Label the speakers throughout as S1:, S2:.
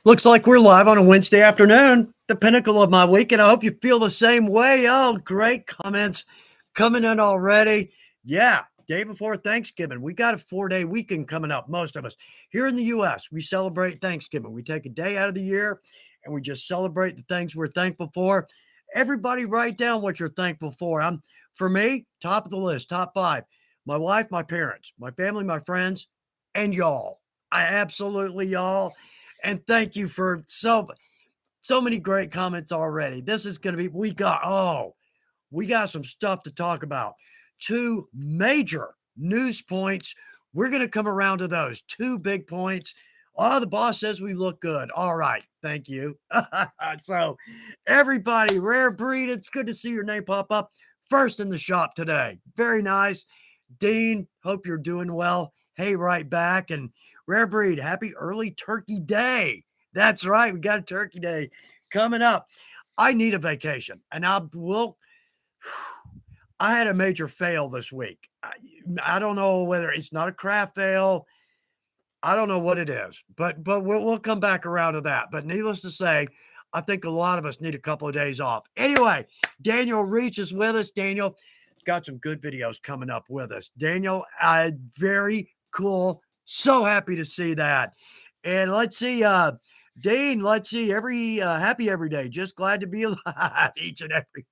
S1: Looks like we're live on a Wednesday afternoon, the pinnacle of my week, and I hope you feel the same way. Oh, great comments coming in already. Yeah, day before Thanksgiving. We got a 4-day weekend coming up, most of us. Here in the U.S., we celebrate Thanksgiving. We take a day out of the year and we just celebrate the things we're thankful for. Everybody write down what you're thankful for. For me, top of the list, top five. My wife, my parents, my family, my friends, and y'all. I absolutely y'all. And thank you for so many great comments already. This is going to be we got some stuff to talk about. Two major news points. We're going to come around to those two big points. Oh, the boss says we look good. All right. Thank you. So, everybody, Rare Breed, it's good to see your name pop up first in the shop today. Very nice. Dean, hope you're doing well. Hey, right back. And Rare Breed, happy early turkey day. That's right. We got a turkey day coming up. I need a vacation, and I had a major fail this week. I don't know whether it's not a craft fail. I don't know what it is, but we'll come back around to that. But needless to say, I think a lot of us need a couple of days off. Anyway, Daniel Reach is with us. Daniel got some good videos coming up with us. Daniel, very cool. So happy to see that. And let's see, Dean, let's see, happy every day. Just glad to be alive each and every.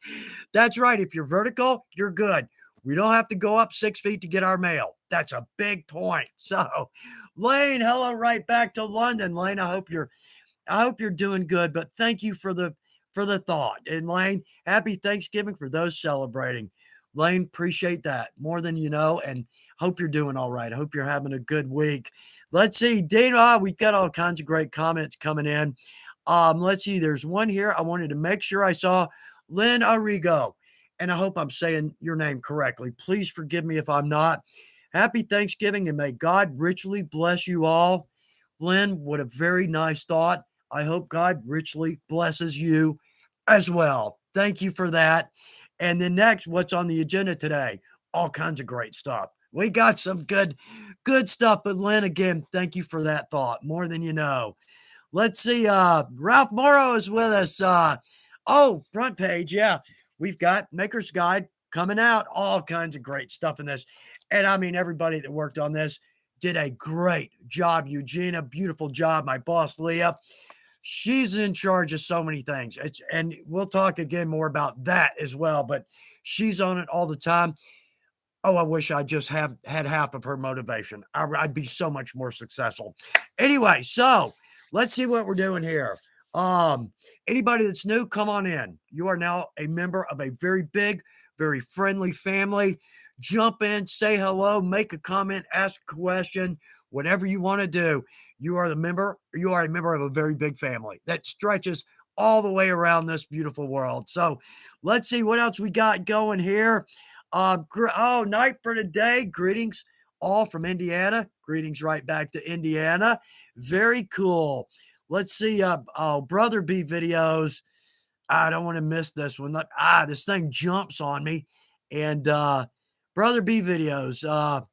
S1: That's right. If you're vertical, you're good. We don't have to go up 6 feet to get our mail. That's a big point. So, Lane, hello, right back to London. Lane, I hope you're doing good. But thank you for the thought. And Lane, happy Thanksgiving for those celebrating. Lane, appreciate that more than you know, and hope you're doing all right. I hope you're having a good week. Let's see, Dana, we've got all kinds of great comments coming in. Let's see, there's one here. I wanted to make sure I saw Lynn Arrigo, and I hope I'm saying your name correctly. Please forgive me if I'm not. Happy Thanksgiving, and may God richly bless you all. Lynn, what a very nice thought. I hope God richly blesses you as well. Thank you for that. And then next, what's on the agenda today? All kinds of great stuff. We got some good stuff. But Lynn, again, thank you for that thought. More than you know. Let's see. Ralph Morrow is with us. Front page. Yeah. We've got Maker's Guide coming out. All kinds of great stuff in this. And I mean, everybody that worked on this did a great job. Eugenia, beautiful job. My boss, Leah, she's in charge of so many things. And we'll talk again more about that as well. But she's on it all the time. Oh, I wish I just had half of her motivation. I'd be so much more successful. Anyway, so let's see what we're doing here. Anybody that's new, come on in. You are now a member of a very big, very friendly family. Jump in, say hello, make a comment, ask a question, whatever you want to do. You are a member of a very big family that stretches all the way around this beautiful world. So let's see what else we got going here. Night for today. Greetings all from Indiana. Greetings right back to Indiana. Very cool. Let's see. Brother B videos. I don't want to miss this one. This thing jumps on me. And Brother B videos.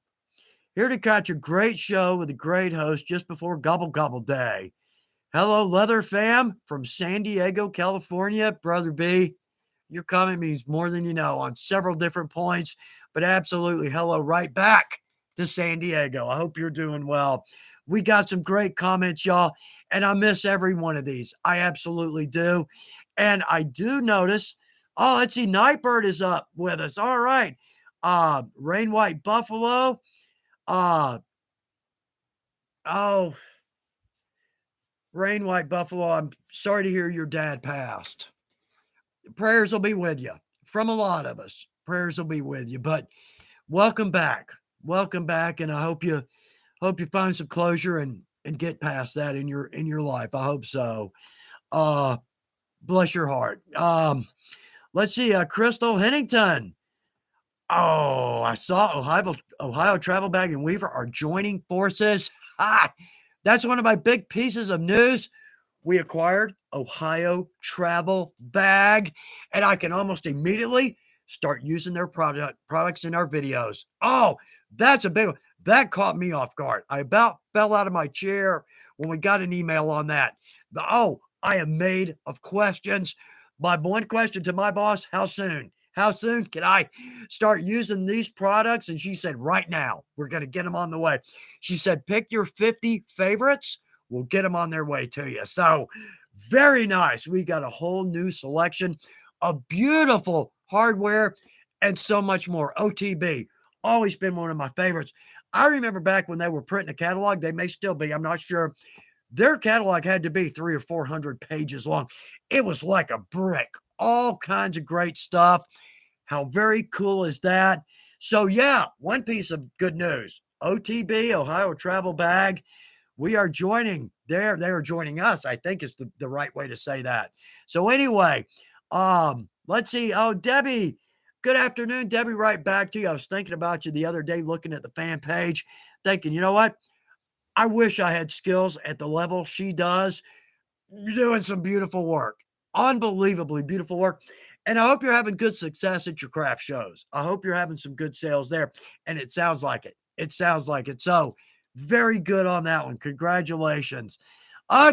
S1: Here to catch a great show with a great host just before Gobble Gobble Day. Hello, Leather Fam from San Diego, California. Brother B, your comment means more than you know on several different points, but absolutely hello right back to San Diego. I hope you're doing well. We got some great comments, y'all, and I miss every one of these. I absolutely do. And I do notice, let's see, Nightbird is up with us. All right. Rain White Buffalo. Rain White Buffalo, I'm sorry to hear your dad passed. Prayers will be with you from a lot of us. Prayers will be with you, but welcome back. Welcome back. And I hope you find some closure and get past that in your life. I hope so. Bless your heart. Let's see. Crystal Hennington. Oh, I saw Ohio Travel Bag and Weaver are joining forces. That's one of my big pieces of news. We acquired Ohio Travel Bag, and I can almost immediately start using their products in our videos. Oh, that's a big one. That caught me off guard. I about fell out of my chair when we got an email on that. I am made of questions. My one question to my boss, how soon? How soon can I start using these products? And she said, right now, we're going to get them on the way. She said, pick your 50 favorites. We'll get them on their way to you. So very nice. We got a whole new selection of beautiful hardware and so much more. OTB, always been one of my favorites. I remember back when they were printing a catalog, they may still be, I'm not sure. Their catalog had to be 300 or 400 pages long. It was like a brick, all kinds of great stuff. How very cool is that? So, yeah, one piece of good news OTB, Ohio Travel Bag, we are joining there. They are joining us, I think is the right way to say that. So, anyway, let's see. Oh, Debbie, good afternoon. Debbie, right back to you. I was thinking about you the other day, looking at the fan page, thinking, you know what? I wish I had skills at the level she does. You're doing some beautiful work, unbelievably beautiful work. And I hope you're having good success at your craft shows. I hope you're having some good sales there. And it sounds like it. It sounds like it. So, very good on that one. Congratulations.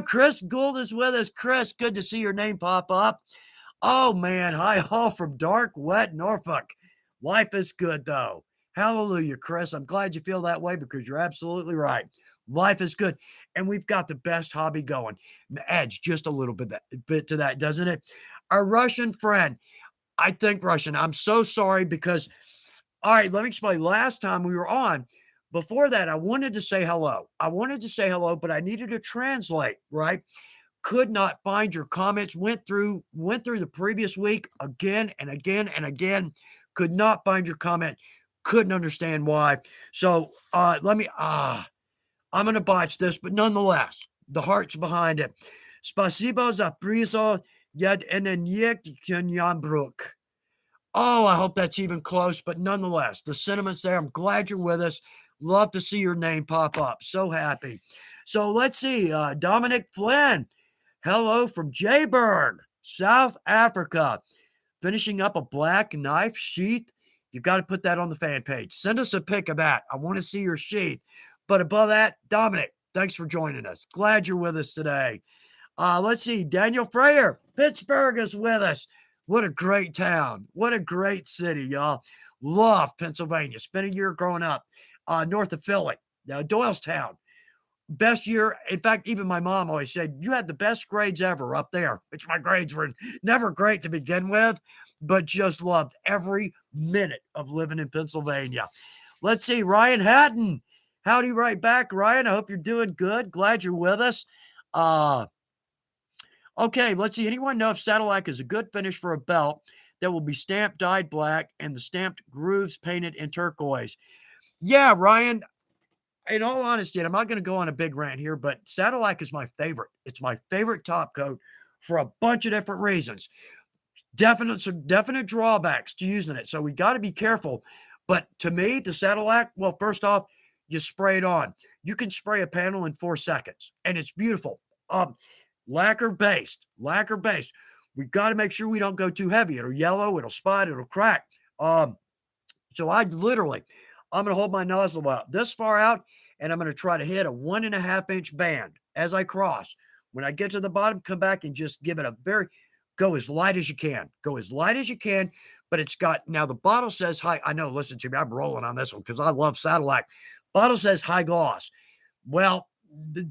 S1: Chris Gould is with us. Chris, good to see your name pop up. Oh, man. Hi, all from dark, wet Norfolk. Life is good, though. Hallelujah, Chris. I'm glad you feel that way because you're absolutely right. Life is good. And we've got the best hobby going. Adds just a little bit to that, doesn't it? Our Russian friend, I think Russian. I'm so sorry because, all right, let me explain. Last time we were on, before that, I wanted to say hello. I wanted to say hello, but I needed to translate, right? Could not find your comments. Went through the previous week again and again and again. Could not find your comment. Couldn't understand why. So I'm gonna botch this, but nonetheless, the heart's behind it. Spasibo za prizo yet Brook. Oh, I hope that's even close, but nonetheless, the sentiments there. I'm glad you're with us. Love to see your name pop up. So happy. So let's see. Dominic Flynn. Hello from Jayburg, South Africa. Finishing up a black knife sheath. You got to put that on the fan page. Send us a pic of that. I want to see your sheath. But above that, Dominic, thanks for joining us. Glad you're with us today. Let's see. Daniel Freyer, Pittsburgh is with us. What a great town. What a great city, y'all. Love Pennsylvania. Spent a year growing up north of Philly, Doylestown. Best year. In fact, even my mom always said, you had the best grades ever up there, which my grades were never great to begin with, but just loved every minute of living in Pennsylvania. Let's see. Ryan Hatton. Howdy right back, Ryan. I hope you're doing good. Glad you're with us. Okay, let's see. Anyone know if Sadillac is a good finish for a belt that will be stamped dyed black and the stamped grooves painted in turquoise? Yeah, Ryan, in all honesty, and I'm not going to go on a big rant here, but Sadillac is my favorite. It's my favorite top coat for a bunch of different reasons. Some definite drawbacks to using it. So we got to be careful. But to me, the Sadillac, well, first off, you spray it on. You can spray a panel in 4 seconds, and it's beautiful. Lacquer based, lacquer based. We got to make sure we don't go too heavy. It'll yellow, it'll spot, it'll crack. So I'm going to hold my nozzle about this far out, and I'm going to try to hit a 1.5 inch band as I cross. When I get to the bottom, come back and just give it go as light as you can. Go as light as you can, but it's got, now the bottle says high. I know, listen to me, I'm rolling on this one because I love Sadillac. Bottle says high gloss. Well,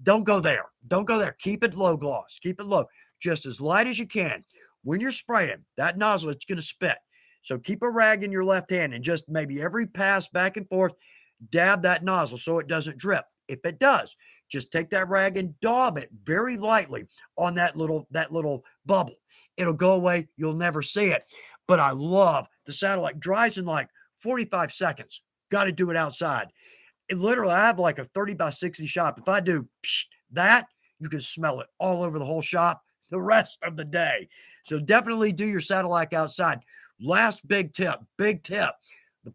S1: don't go there. Don't go there. Keep it low gloss. Keep it low. Just as light as you can. When you're spraying, that nozzle, it's going to spit. So keep a rag in your left hand and just maybe every pass back and forth, dab that nozzle so it doesn't drip. If it does, just take that rag and daub it very lightly on that little bubble. It'll go away. You'll never see it. But I love the Sadillac. Dries in like 45 seconds. Got to do it outside. Literally, I have like a 30 by 60 shop. If I do that, you can smell it all over the whole shop the rest of the day. So definitely do your Sadillac outside. Last big tip. The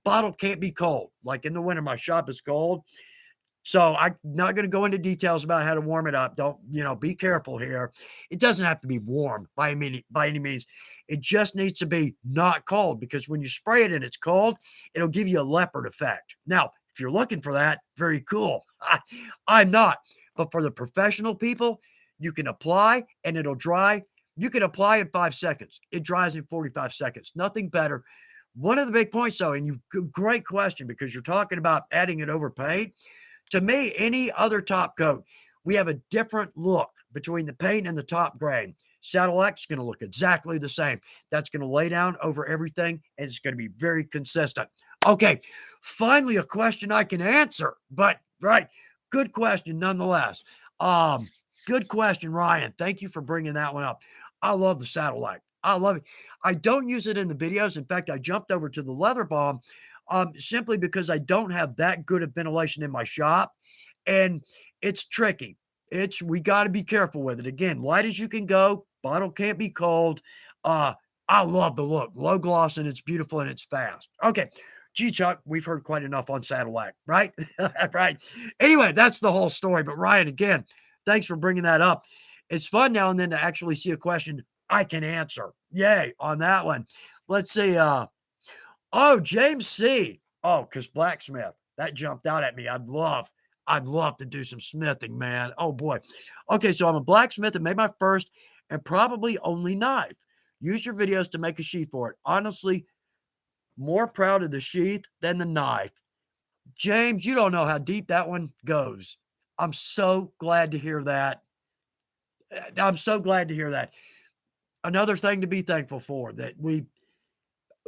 S1: bottle can't be cold. Like in the winter, my shop is cold. So I'm not going to go into details about how to warm it up. Don't, be careful here. It doesn't have to be warm by any means. It just needs to be not cold because when you spray it and it's cold, it'll give you a leopard effect. Now, If you're looking for that, very cool. I'm not. But for the professional people, you can apply and it'll dry. You can apply in 5 seconds. It dries in 45 seconds. Nothing better. One of the big points, though, and great question because you're talking about adding it over paint. To me, any other top coat, we have a different look between the paint and the top grain. Satellite is going to look exactly the same. That's going to lay down over everything and it's going to be very consistent. Okay, finally a question I can answer, but right, good question nonetheless. Um, Good question, Ryan. Thank you for bringing that one up. I love the satellite. I love it. I don't use it in the videos. In fact, I jumped over to the leather bomb simply because I don't have that good of ventilation in my shop, and it's tricky. It's we got to be careful with it. Again, light as you can go. Bottle can't be cold. Uh, I love the look. Low gloss and it's beautiful and it's fast. Okay. Gee, Chuck, we've heard quite enough on Satellite, right? Right. Anyway, that's the whole story. But Ryan, again, thanks for bringing that up. It's fun now and then to actually see a question I can answer. Yay on that one. Let's see. Oh, James C. Oh, because blacksmith. That jumped out at me. I'd love to do some smithing, man. Oh boy. Okay, so I'm a blacksmith and made my first and probably only knife. Use your videos to make a sheath for it. Honestly, more proud of the sheath than the knife. James, you don't know how deep that one goes. I'm so glad to hear that. I'm so glad to hear that. Another thing to be thankful for that we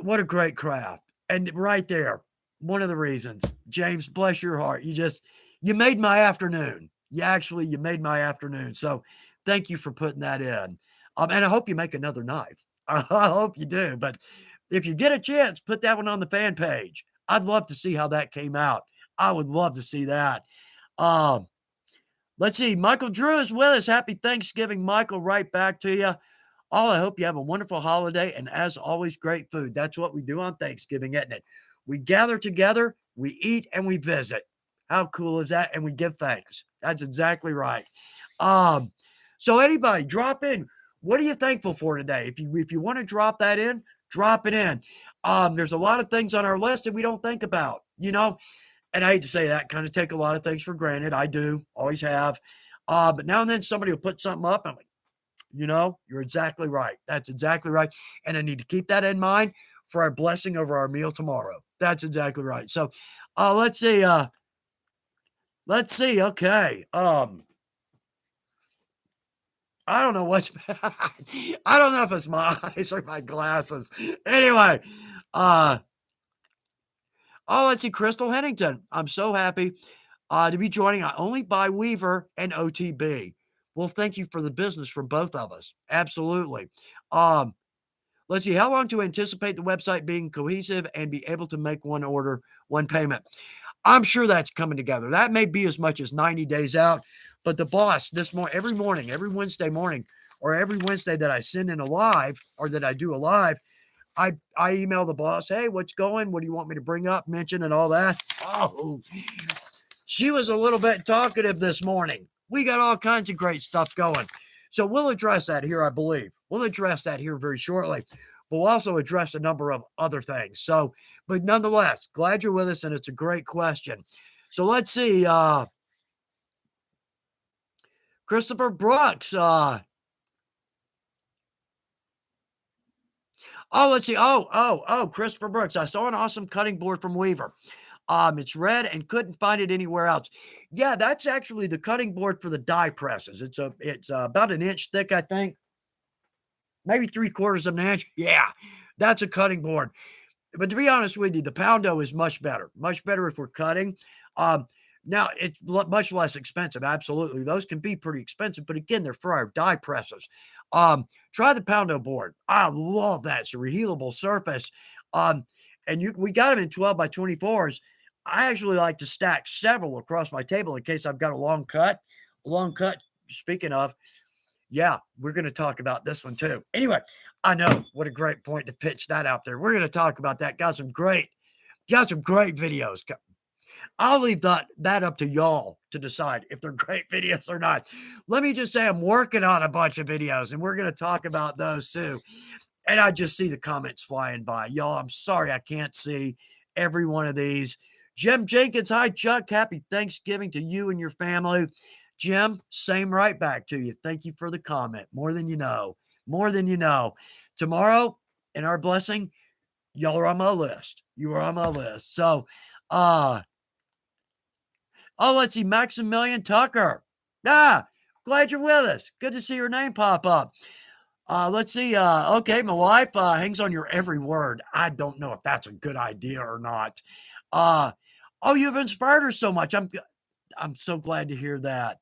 S1: what a great craft. And right there, one of the reasons. James, bless your heart. You made my afternoon. You made my afternoon. So thank you for putting that in. And I hope you make another knife. I hope you do. But if you get a chance, put that one on the fan page. I'd love to see how that came out. I would love to see that. Um, let's see. Michael Drew is with us. Happy Thanksgiving, Michael. Right back to you. All I hope you have a wonderful holiday and as always, great food. That's what we do on Thanksgiving, isn't it? We gather together, we eat, and we visit. How cool is that? And we give thanks. That's exactly right. Um, so anybody drop in. What are you thankful for today? If you want to drop that in, drop it in. There's a lot of things on our list that we don't think about, and I hate to say that, kind of take a lot of things for granted. I do, always have. But now and then somebody will put something up. And I'm like, you're exactly right. That's exactly right. And I need to keep that in mind for our blessing over our meal tomorrow. That's exactly right. So let's see. Let's see. Okay. I don't know what's I don't know if it's my eyes or my glasses. Anyway, uh oh, let's see. Crystal Hennington. I'm so happy to be joining. I only buy Weaver and OTB. Well, thank you for the business from both of us. Absolutely. Um, let's see. How long to anticipate the website being cohesive and be able to make one order, one payment? I'm sure that's coming together. That may be as much as 90 days out. But the boss this morning, every Wednesday morning, or every Wednesday that I send in a live or that I do a live, I email the boss, hey, what's going? What do you want me to bring up, mention, and all that? Oh, she was a little bit talkative this morning. We got all kinds of great stuff going. So we'll address that here, I believe. We'll address that here very shortly. But we'll also address a number of other things. So, but nonetheless, glad you're with us, and it's a great question. So let's see. Christopher Brooks. Let's see. Christopher Brooks. I saw an awesome cutting board from Weaver. It's red and couldn't find it anywhere else. Yeah, that's actually the cutting board for the die presses. It's about an inch thick, I think, maybe 3/4 of an inch. Yeah, that's a cutting board. But to be honest with you, the Poundo is much better if we're cutting. Um, Now it's much less expensive. Absolutely, those can be pretty expensive, but again, they're for our die presses. Try the Poundo board. I love that. It's a rehealable surface. Um, and we got them in 12 by 24s. I actually like to stack several across my table in case I've got a long cut. A long cut. Speaking of, yeah, we're going to talk about this one too. Anyway, I know what a great point to pitch that out there. We're going to talk about that. Got some great videos. I'll leave that up to y'all to decide if they're great videos or not. Let me just say I'm working on a bunch of videos and we're going to talk about those too. And I just see the comments flying by. Y'all, I'm sorry I can't see every one of these. Jim Jenkins, hi, Chuck. Happy Thanksgiving to you and your family. Jim, same right back to you. Thank you for the comment. More than you know. More than you know. Tomorrow, in our blessing, y'all are on my list. You are on my list. So, uh, oh, let's see. Maximilian Tucker. Ah, glad you're with us. Good to see your name pop up. Let's see. Okay, my wife hangs on your every word. I don't know if that's a good idea or not. Uh, oh, you've inspired her so much. I'm so glad to hear that.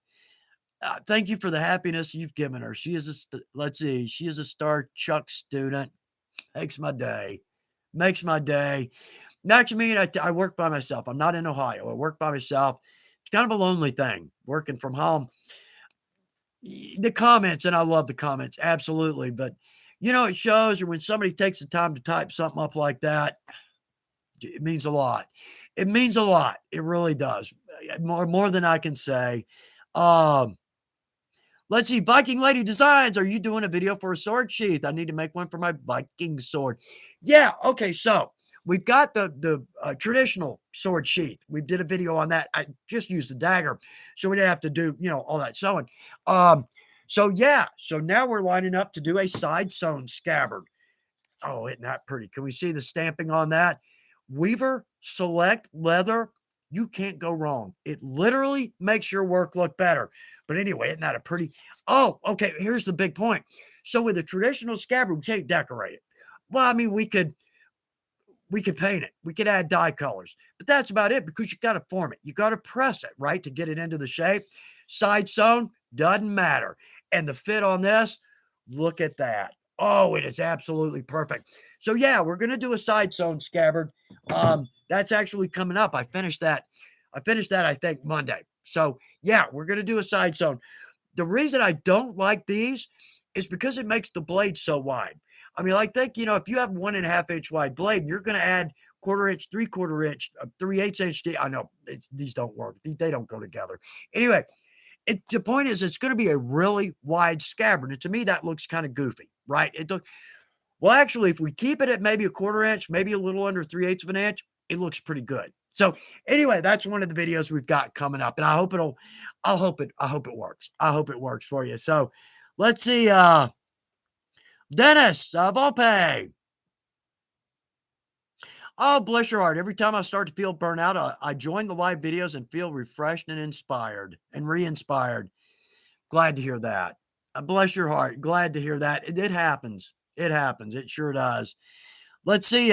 S1: Thank you for the happiness you've given her. She is let's see. She is a star Chuck student. Makes my day. Makes my day. Maximilian, I work by myself. I'm not in Ohio. I work by myself. It's kind of a lonely thing working from home. The comments, and I love the comments, absolutely. But it shows, or when somebody takes the time to type something up like that, it means a lot. It means a lot. It really does. More than I can say. Um, let's see. Viking Lady Designs. Are you doing a video for a sword sheath? I need to make one for my Viking sword. Yeah. Okay. So we've got the traditional sword sheath. We did a video on that. I just used the dagger, so we didn't have to do all that sewing. So yeah. So now we're lining up to do a side sewn scabbard. Oh, isn't that pretty? Can we see the stamping on that? Weaver Select Leather. You can't go wrong. It literally makes your work look better. But anyway, isn't that a pretty? Oh, okay. Here's the big point. So with a traditional scabbard, we can't decorate it. Well, I mean, we could paint it. We could add dye colors, but that's about it because you got to form it. You got to press it, right, to get it into the shape. Side sewn doesn't matter. And the fit on this, look at that. Oh, it is absolutely perfect. So yeah, we're gonna do a side sewn scabbard. That's actually coming up. I finished that I think Monday. So yeah, we're gonna do a side sewn. The reason I don't like these is because it makes the blade so wide. I mean, I think, if you have 1.5 inch wide blade, and you're going to add quarter inch, 3/4 inch, 3/8 inch. I know these don't work. They don't go together. Anyway, the point is it's going to be a really wide scabbard. And to me, that looks kind of goofy, right? Well, actually, if we keep it at maybe a quarter inch, maybe a little under 3/8 of an inch, it looks pretty good. So anyway, that's one of the videos we've got coming up. And I hope it works. I hope it works for you. So let's see. Dennis Volpe. Oh, bless your heart. Every time I start to feel burnout, I join the live videos and feel refreshed and inspired and re-inspired. Glad to hear that. Bless your heart. Glad to hear that. It happens. It happens. It sure does. Let's see.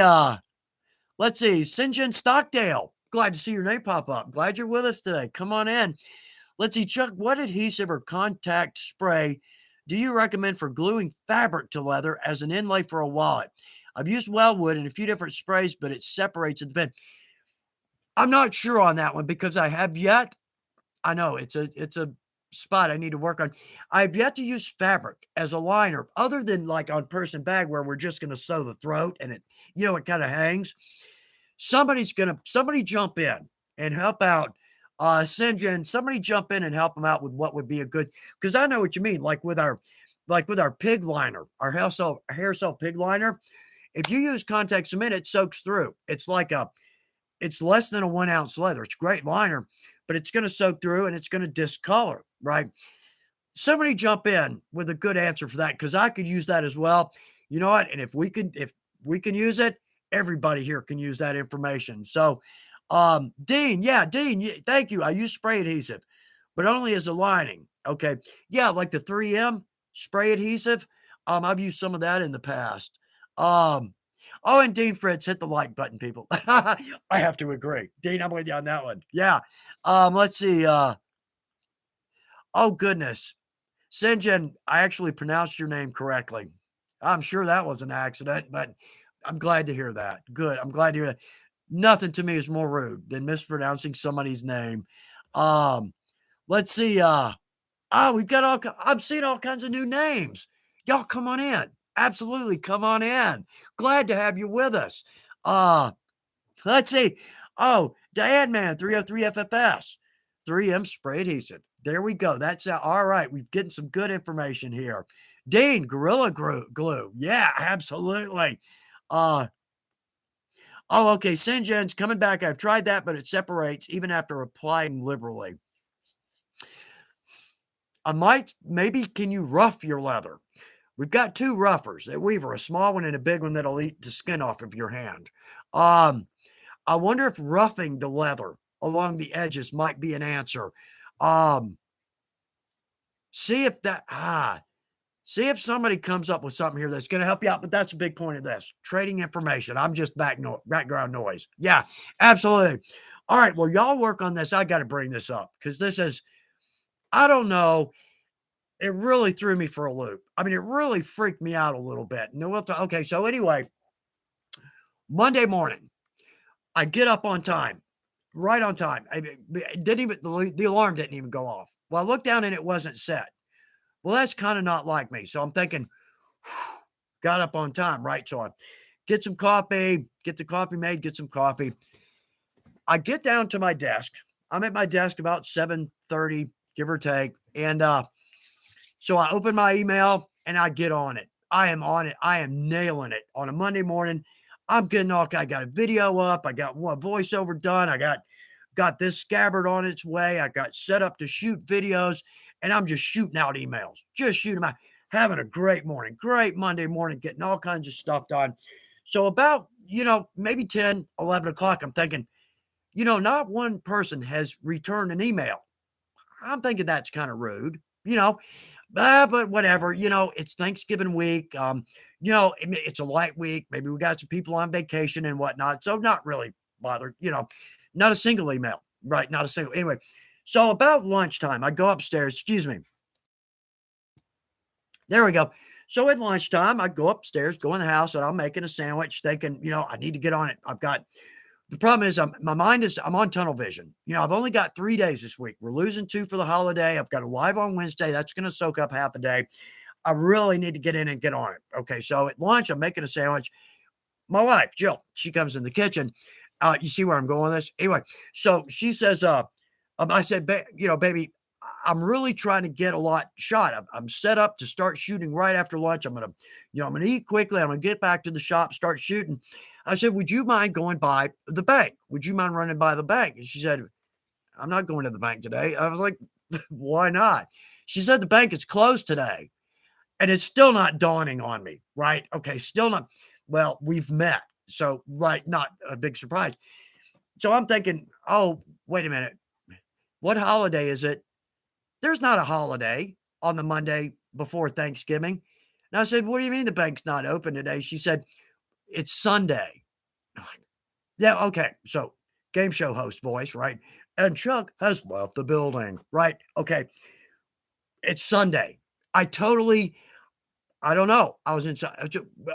S1: St. John Stockdale. Glad to see your name pop up. Glad you're with us today. Come on in. Let's see, Chuck, what adhesive or contact spray do you recommend for gluing fabric to leather as an inlay for a wallet? I've used Wellwood and a few different sprays, but it separates at the bend. I'm not sure on that one because I have yet. I know it's a spot I need to work on. I've yet to use fabric as a liner, other than like on purse and bag where we're just going to sew the throat and it kind of hangs. Somebody jump in and help out. Sinjin, somebody jump in and help them out with what would be a good, because I know what you mean. Like with our pig liner, our hair cell pig liner. If you use contact cement, it soaks through. It's less than a 1 ounce leather. It's a great liner, but it's going to soak through and it's going to discolor, right? Somebody jump in with a good answer for that because I could use that as well. You know what? And if we can use it, everybody here can use that information. So, Dean, yeah, Dean, thank you. I use spray adhesive, but only as a lining. Okay, yeah, like the 3M spray adhesive. I've used some of that in the past. Um, oh, and Dean Fritz, hit the like button, people. I have to agree, Dean. I'm with you on that one. Yeah. Let's see. Oh goodness. Sinjin, I actually pronounced your name correctly. I'm sure that was an accident, but I'm glad to hear that. Good. I'm glad to hear that. Nothing to me is more rude than mispronouncing somebody's name. Um, let's see. We've got I'm seeing all kinds of new names. Y'all come on in. Absolutely. Come on in. Glad to have you with us. Uh, let's see. Oh, Diane Man, 303 FFS, 3M spray adhesive. There we go. That's all right. We're getting some good information here. Dean, Gorilla Glue. Yeah, absolutely. Uh, Oh, okay. Singen's coming back. I've tried that, but it separates even after applying liberally. I might, maybe, can you rough your leather? We've got 2 roughers at Weaver, a small one and a big one that'll eat the skin off of your hand. Um, I wonder if roughing the leather along the edges might be an answer. Um, see if that see if somebody comes up with something here that's gonna help you out, but that's a big point of this, trading information. I'm just background noise. Yeah, absolutely. Alright, well, y'all work on this. I gotta bring this up because this is I don't know, it really threw me for a loop. I mean, it really freaked me out a little bit. And we'll okay, so anyway, Monday morning, I get up on time, right on time. I mean, it didn't even the alarm didn't even go off. Well, I looked down and it wasn't set. Well, that's kinda not like me. So I'm thinking, got up on time, right? So I get some coffee, get the coffee made, get some coffee. I get down to my desk. I'm at my desk about 7:30, give or take. And so I open my email and I get on it. I am on it. I am nailing it on a Monday morning. I'm getting all I got a video up. I got one voiceover done. I got this scabbard on its way. I got set up to shoot videos and I'm just shooting out emails. Just shooting out. Having a great morning. Great Monday morning, getting all kinds of stuff done. So about, maybe 10, 11 o'clock, I'm thinking, not one person has returned an email. I'm thinking that's kind of rude, but whatever, it's Thanksgiving week. It's a light week. Maybe we got some people on vacation and whatnot. So not really bothered, not a single email, right? Not a single. Anyway, so about lunchtime, I go upstairs. Excuse me. There we go. So at lunchtime, I go upstairs, go in the house, and I'm making a sandwich, thinking, I need to get on it. The problem is I'm on tunnel vision. I've only got 3 days this week. We're losing 2 for the holiday. I've got a live on Wednesday. That's gonna soak up half a day. I really need to get in and get on it. Okay, so at lunch, I'm making a sandwich. My wife, Jill, she comes in the kitchen. You see where I'm going with this? Anyway, so she says, I said, baby, I'm really trying to get a lot shot. I'm set up to start shooting right after lunch. I'm gonna eat quickly. I'm gonna get back to the shop, start shooting. I said, would you mind going by the bank? Would you mind running by the bank? And she said, I'm not going to the bank today. I was like, why not? She said, the bank is closed today. And it's still not dawning on me, right? Okay, still not. Well, we've met. So, right, not a big surprise. So I'm thinking, oh, wait a minute. What holiday is it? There's not a holiday on the Monday before Thanksgiving. And I said, what do you mean the bank's not open today? She said, it's Sunday. I'm like, yeah, okay. So, game show host voice, right? And Chuck has left the building, right? Okay. It's Sunday. I totally I don't know. I was inside.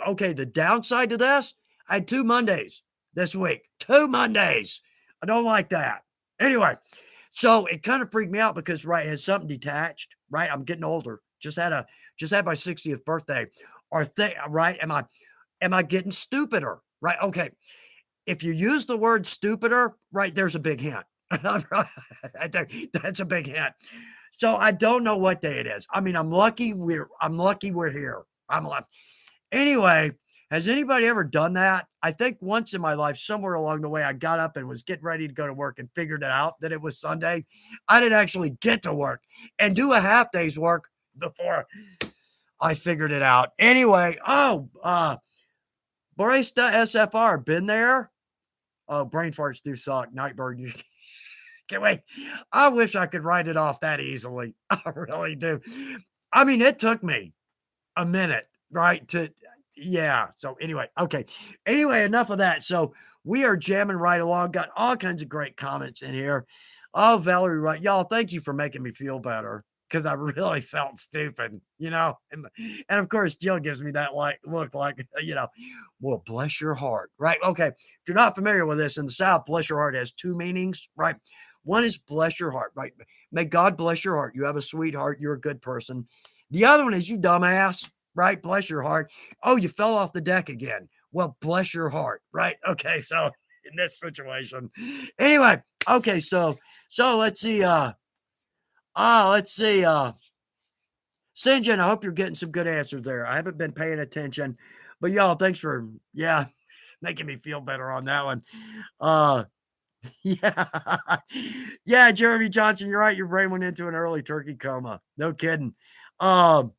S1: Okay, the downside to this, I had 2 Mondays this week. 2 Mondays. I don't like that. Anyway, so it kind of freaked me out because, right, has something detached, right? I'm getting older. Just had my 60th birthday. Right? Am I getting stupider? Right? Okay. If you use the word stupider, right, there's a big hint. That's a big hint. So I don't know what day it is. I mean, I'm lucky we're here. I'm like, anyway, has anybody ever done that? I think once in my life, somewhere along the way, I got up and was getting ready to go to work and figured it out that it was Sunday. I didn't actually get to work and do a half day's work before I figured it out. Anyway, Barista SFR, been there? Oh, brain farts do suck. Nightbird, you can't wait. I wish I could write it off that easily. I really do. I mean, it took me a minute, right? Yeah. So anyway, okay. Anyway, enough of that. So we are jamming right along. Got all kinds of great comments in here. Oh, Valerie, right. Y'all, thank you for making me feel better because I really felt stupid, and of course, Jill gives me that look like, well, bless your heart, right? Okay. If you're not familiar with this in the South, bless your heart has 2 meanings, right? One is bless your heart, right? May God bless your heart. You have a sweetheart. You're a good person. The other one is you dumbass, right? Bless your heart. Oh, you fell off the deck again. Well, bless your heart, right? Okay, so in this situation. Anyway, okay, so let's see. Sinjin, I hope you're getting some good answers there. I haven't been paying attention. But y'all, thanks for yeah. making me feel better on that one. Uh, yeah. Yeah, Jeremy Johnson, you're right. Your brain went into an early turkey coma. No kidding. Um,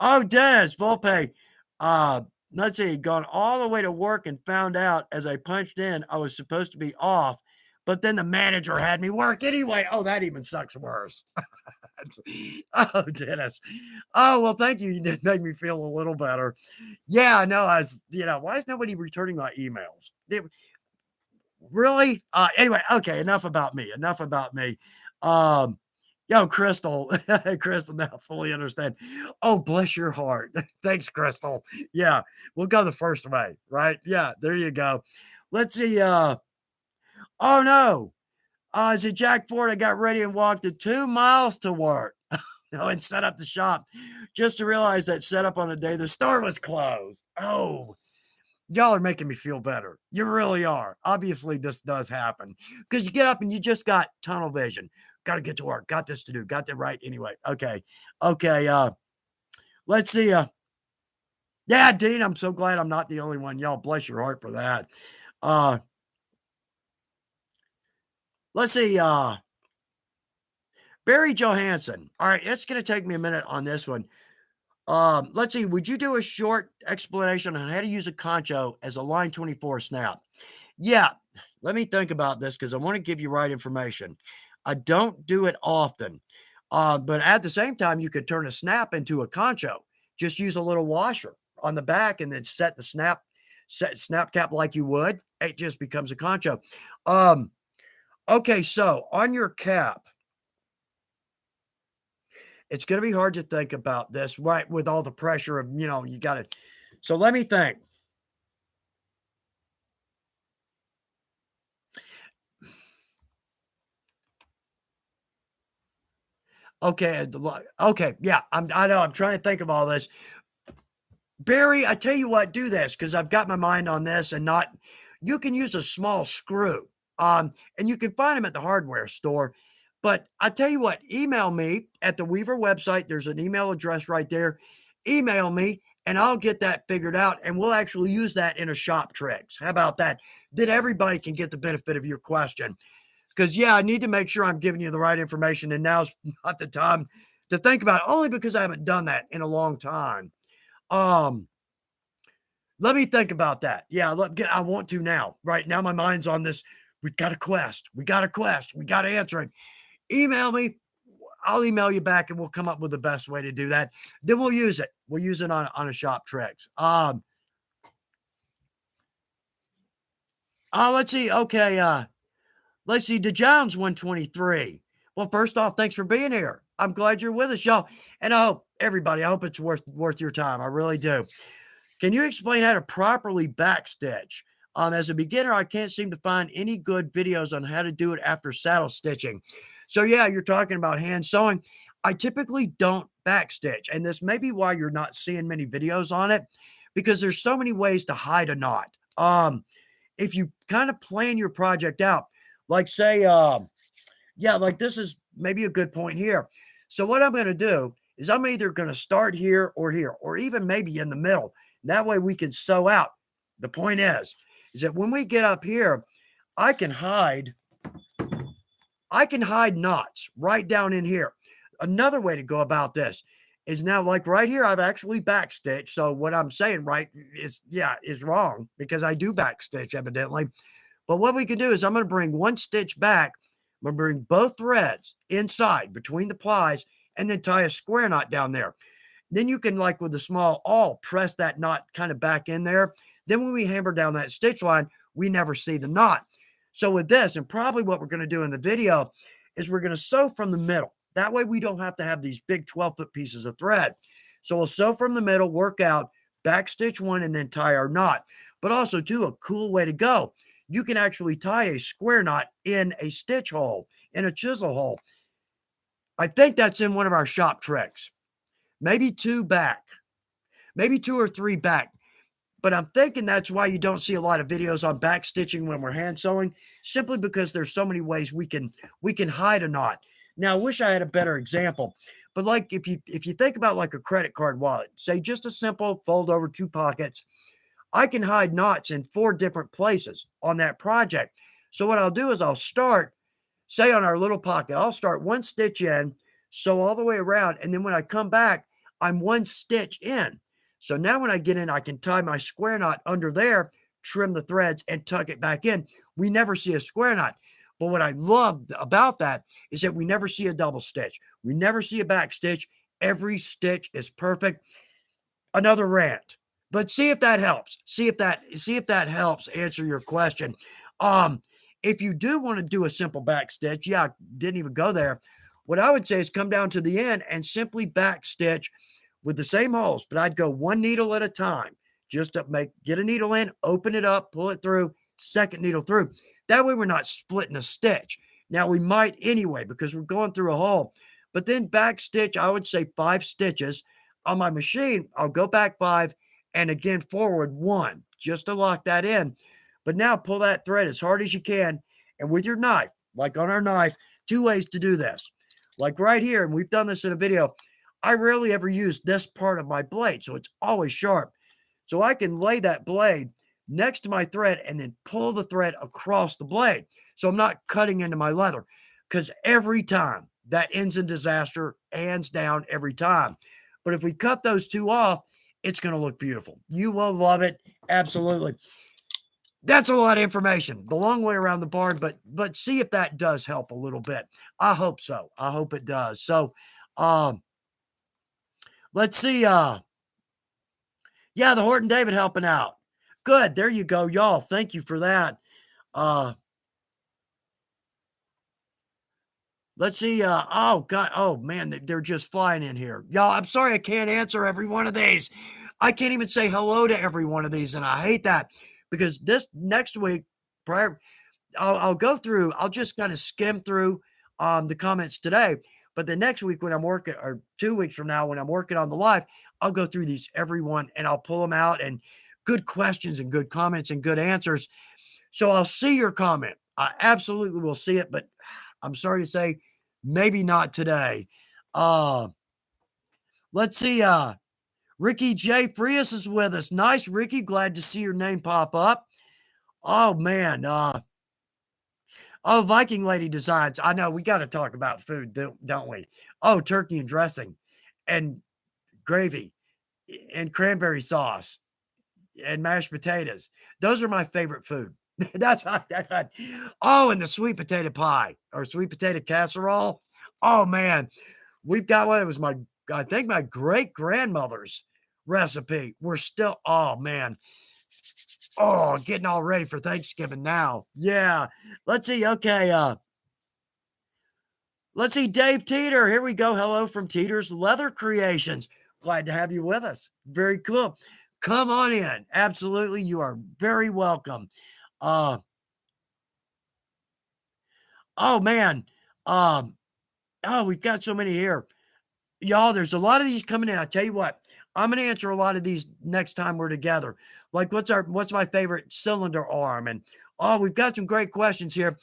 S1: oh, Dennis Volpe. Uh, let's see, gone all the way to work and found out as I punched in I was supposed to be off, but then the manager had me work anyway. Oh, that even sucks worse. Oh, Dennis. Oh, well, thank you. You did make me feel a little better. Yeah, no, why is nobody returning my emails? Really? Anyway, okay, enough about me. Enough about me. Um, yo, Crystal, Crystal, now fully understand. Oh, bless your heart. Thanks, Crystal. Yeah, we'll go the first way, right? Yeah, there you go. Let's see. Oh no. Is it Jack Ford? I got ready and walked the 2 miles to work. No, and set up the shop just to realize that set up on a day the store was closed. Oh, y'all are making me feel better. You really are. Obviously, this does happen because you get up and you just got tunnel vision. Got to get to work. Got this to do. Got that right. Anyway, okay. Okay. Let's see. Yeah, Dean, I'm so glad I'm not the only one. Y'all bless your heart for that. Uh, let's see. Barry Johansson. All right, it's going to take me a minute on this one. Let's see. Would you do a short explanation on how to use a concho as a line 24 snap? Yeah, let me think about this because I want to give you right information. I don't do it often, but at the same time, you could turn a snap into a concho. Just use a little washer on the back and then set the snap cap like you would. It just becomes a concho. Um, okay, so on your cap, it's going to be hard to think about this, right? With all the pressure of, you got to. So let me think. Okay, okay, yeah, I know, I'm trying to think of all this. Barry, I tell you what, do this because I've got my mind on this and not. You can use a small screw, and you can find them at the hardware store. But I tell you what, email me at the Weaver website. There's an email address right there. Email me, and I'll get that figured out, and we'll actually use that in a shop tricks. How about that? Then everybody can get the benefit of your question. Because yeah, I need to make sure I'm giving you the right information, and now's not the time to think about it, only because I haven't done that in a long time. Um, let me think about that. Yeah, I want to now. Right now, my mind's on this. We got a quest. We got a quest. We got to answer it. Email me. I'll email you back, and we'll come up with the best way to do that. Then we'll use it. We'll use it on a shop tricks. Let's see. Okay. Let's see. DeJones 123. Well, first off, thanks for being here. I'm glad you're with us, y'all. And I hope everybody. I hope it's worth your time. I really do. Can you explain how to properly backstitch? As a beginner, I can't seem to find any good videos on how to do it after saddle stitching. So yeah, you're talking about hand sewing. I typically don't backstitch, and this may be why you're not seeing many videos on it, because there's so many ways to hide a knot. If you kind of plan your project out, like say, yeah, like this is maybe a good point here. So what I'm going to do is I'm either going to start here, or even maybe in the middle. That way we can sew out. The point is that when we get up here, I can hide, I can hide knots right down in here. Another way to go about this is now like right here, I've actually backstitched. So what I'm saying right is wrong because I do backstitch evidently. But what we can do is I'm going to bring one stitch back. I'm going to bring both threads inside between the plies and then tie a square knot down there. Then you can, like with a small awl, press that knot kind of back in there. Then when we hammer down that stitch line, we never see the knot. So with this, and probably what we're going to do in the video, is we're going to sew from the middle. That way we don't have to have these big 12-foot pieces of thread. So we'll sew from the middle, work out, back stitch one, and then tie our knot. But also, too, a cool way to go. You can actually tie a square knot in a stitch hole, in a chisel hole. I think that's in one of our shop tricks. Maybe two back, maybe two or three back. But I'm thinking that's why you don't see a lot of videos on back stitching when we're hand sewing, simply because there's so many ways we can hide a knot. Now, I wish I had a better example, but like if you think about like a credit card wallet, say just a simple fold over two pockets. I can hide knots in 4 different places on that project. So what I'll do is I'll start, say on our little pocket, I'll start 1 stitch in, sew all the way around, and then when I come back, I'm 1 stitch in. So now when I get in, I can tie my square knot under there, trim the threads, and tuck it back in. We never see a square knot. But what I love about that is that we never see a double stitch. We never see a back stitch. Every stitch is perfect. Another rant. But see if that helps. See if that helps answer your question. Um, if you do want to do a simple back stitch, yeah, I didn't even go there. What I would say is come down to the end and simply back stitch with the same holes, but I'd go 1 needle at a time. Just to get a needle in, open it up, pull it through, second needle through. That way we're not splitting a stitch. Now we might anyway because we're going through a hole. But then back stitch, I would say 5 stitches. On my machine, I'll go back 5 and again forward 1 just to lock that in. But now pull that thread as hard as you can. And with your knife, like on our knife, 2 ways to do this. Like right here, and we've done this in a video, I rarely ever use this part of my blade, so it's always sharp. So I can lay that blade next to my thread and then pull the thread across the blade. So I'm not cutting into my leather because every time that ends in disaster, hands down, every time. But if we cut those 2 off, it's going to look beautiful. You will love it. Absolutely. That's a lot of information. The long way around the barn, but see if that does help a little bit. I hope so. I hope it does. So, um, let's see. Yeah, the Horton David helping out. Good. There you go, y'all. Thank you for that. Uh, let's see. Oh God. Oh man, they're just flying in here, y'all. I'm sorry I can't answer every one of these. I can't even say hello to every one of these, and I hate that because this next week, prior, I'll go through. I'll just kind of skim through the comments today. But the next week when I'm working, or 2 weeks from now when I'm working on the live, I'll go through these every one and I'll pull them out and good questions and good comments and good answers. So I'll see your comment. I absolutely will see it, but I'm sorry to say, maybe not today. Uh, let's see. Ricky J. Frias is with us. Nice, Ricky. Glad to see your name pop up. Oh man. Oh, Viking Lady Designs. I know we got to talk about food, don't we? Oh, turkey and dressing and gravy and cranberry sauce and mashed potatoes. Those are my favorite food. That's oh, and the sweet potato pie or sweet potato casserole. Oh man, we've got one. It was I think my great grandmother's recipe. We're still, oh man, oh, getting all ready for Thanksgiving now. Yeah, let's see. Okay, let's see, Dave Teeter. Here we go. Hello from Teeter's Leather Creations. Glad to have you with us. Very cool. Come on in. Absolutely. You are very welcome. Uh, oh man. Um, oh, we've got so many here. Y'all, there's a lot of these coming in. I tell you what, I'm gonna answer a lot of these next time we're together. Like what's my favorite cylinder arm? And oh, we've got some great questions here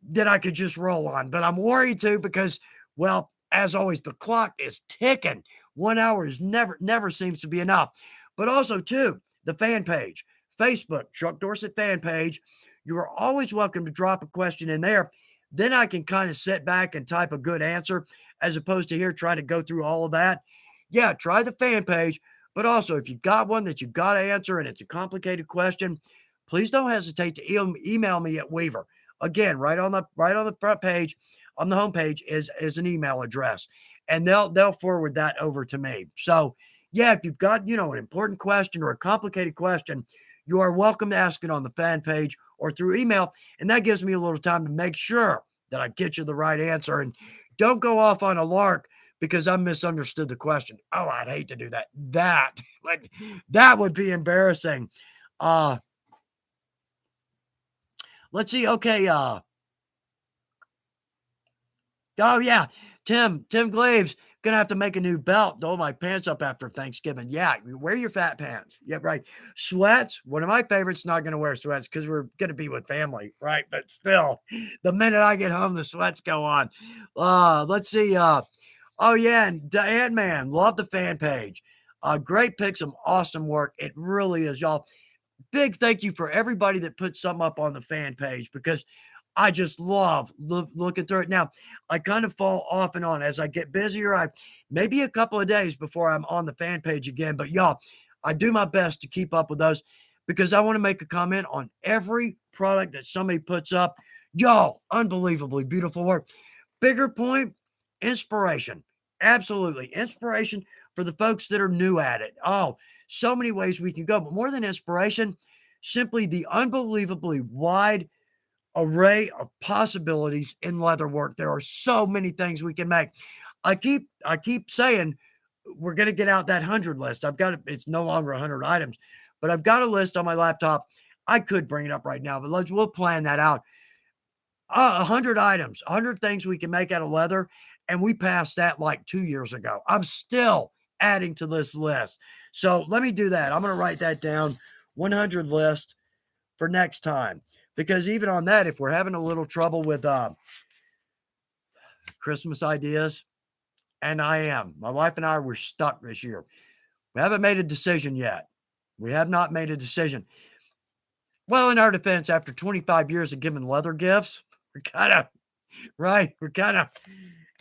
S1: that I could just roll on, but I'm worried too because, well, as always, the clock is ticking. 1 hour is never seems to be enough. But also, too, the fan page, Facebook, Chuck Dorsett fan page. You are always welcome to drop a question in there. Then I can kind of sit back and type a good answer as opposed to here trying to go through all of that. Yeah, try the fan page. But also, if you got one that you got to answer and it's a complicated question, please don't hesitate to email me at Weaver. Again, right on the front page, on the home page is an email address, and they'll forward that over to me. So, yeah, if you've got an important question or a complicated question, you are welcome to ask it on the fan page or through email, and that gives me a little time to make sure that I get you the right answer. And don't go off on a lark because I misunderstood the question. Oh, I'd hate to do that. Like that would be embarrassing. Uh, let's see. Okay. Oh yeah, Tim Glaves gonna have to make a new belt. Hold my pants up after Thanksgiving. Yeah, you wear your fat pants. Yeah, right. Sweats. One of my favorites. Not gonna wear sweats because we're gonna be with family, right? But still, the minute I get home, the sweats go on. Let's see. Oh yeah, and Diane Man, love the fan page. Great pick, some awesome work. It really is, y'all. big thank you for everybody that put something up on the fan page because I just love looking through it. Now, I kind of fall off and on as I get busier. I maybe a couple of days before I'm on the fan page again, but y'all, I do my best to keep up with those because I want to make a comment on every product that somebody puts up. Y'all, unbelievably beautiful work. Bigger point, inspiration. Absolutely. Inspiration for the folks that are new at it. Oh, so many ways we can go, but more than inspiration, simply the unbelievably wide array of possibilities in leather work. There are so many things we can make. I keep saying we're going to get out that 100 list. It's no longer 100 items, but I've got a list on my laptop. I could bring it up right now, but we'll plan that out. 100 items, 100 things we can make out of leather, and we passed that like 2 years ago. I'm still adding to this list. So let me do that. I'm going to write that down, 100 list for next time. Because even on that, if we're having a little trouble with Christmas ideas, and I am, my wife and I were stuck this year. We haven't made a decision yet. We have not made a decision. Well, in our defense, after 25 years of giving leather gifts, we're kind of, right? We're kind of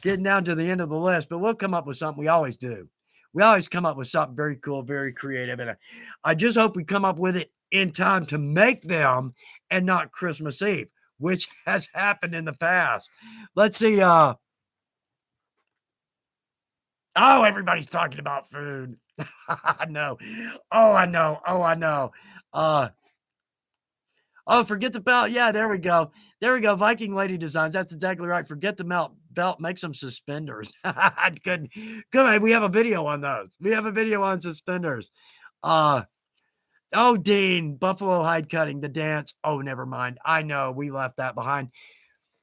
S1: getting down to the end of the list, but we'll come up with something. We always do. We always come up with something very cool, very creative. And I just hope we come up with it in time to make them and not Christmas Eve, which has happened in the past. Let's see. Oh, everybody's talking about food. I know. Oh, I know. Oh, I know. Uh, oh, forget the belt. Yeah, there we go. There we go. Viking lady designs. That's exactly right. Forget the belt. Make some suspenders. Good. Good. We have a video on those. We have a video on suspenders. Uh, oh, Dean, buffalo hide cutting, the dance. Oh, never mind. I know we left that behind.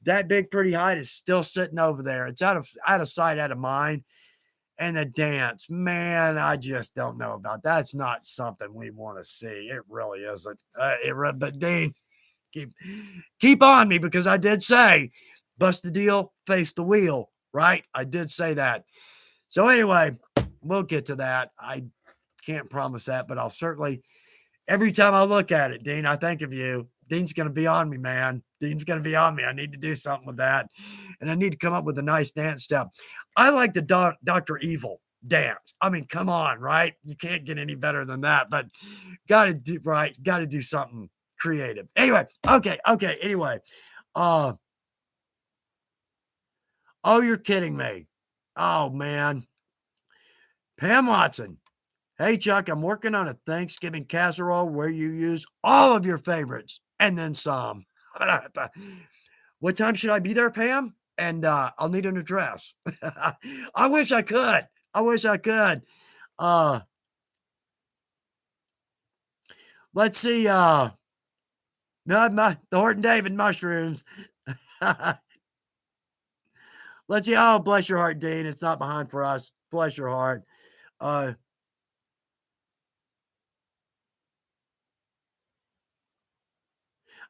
S1: That big pretty hide is still sitting over there. It's out of sight, out of mind. And the dance, man, I just don't know about that. That's not something we want to see. It really isn't. But Dean, keep keep on me because I did say, bust the deal, face the wheel, right? I did say that. So anyway, we'll get to that. I can't promise that, but I'll certainly every time I look at it, Dean, I think of you. Dean's going to be on me, man. Dean's going to be on me. I need to do something with that. And I need to come up with a nice dance step. I like the Dr. Evil dance. I mean, come on, right? You can't get any better than that, but got to do right. Got to do something creative. Anyway, okay. Anyway, uh, oh, you're kidding me. Oh, man. Pam Watson. Hey, Chuck, I'm working on a Thanksgiving casserole where you use all of your favorites and then some. What time should I be there, Pam? And I'll need an address. I wish I could. I wish I could. Uh, let's see. The Horton David mushrooms. Let's see. Oh, bless your heart, Dean. It's not behind for us. Bless your heart. Uh,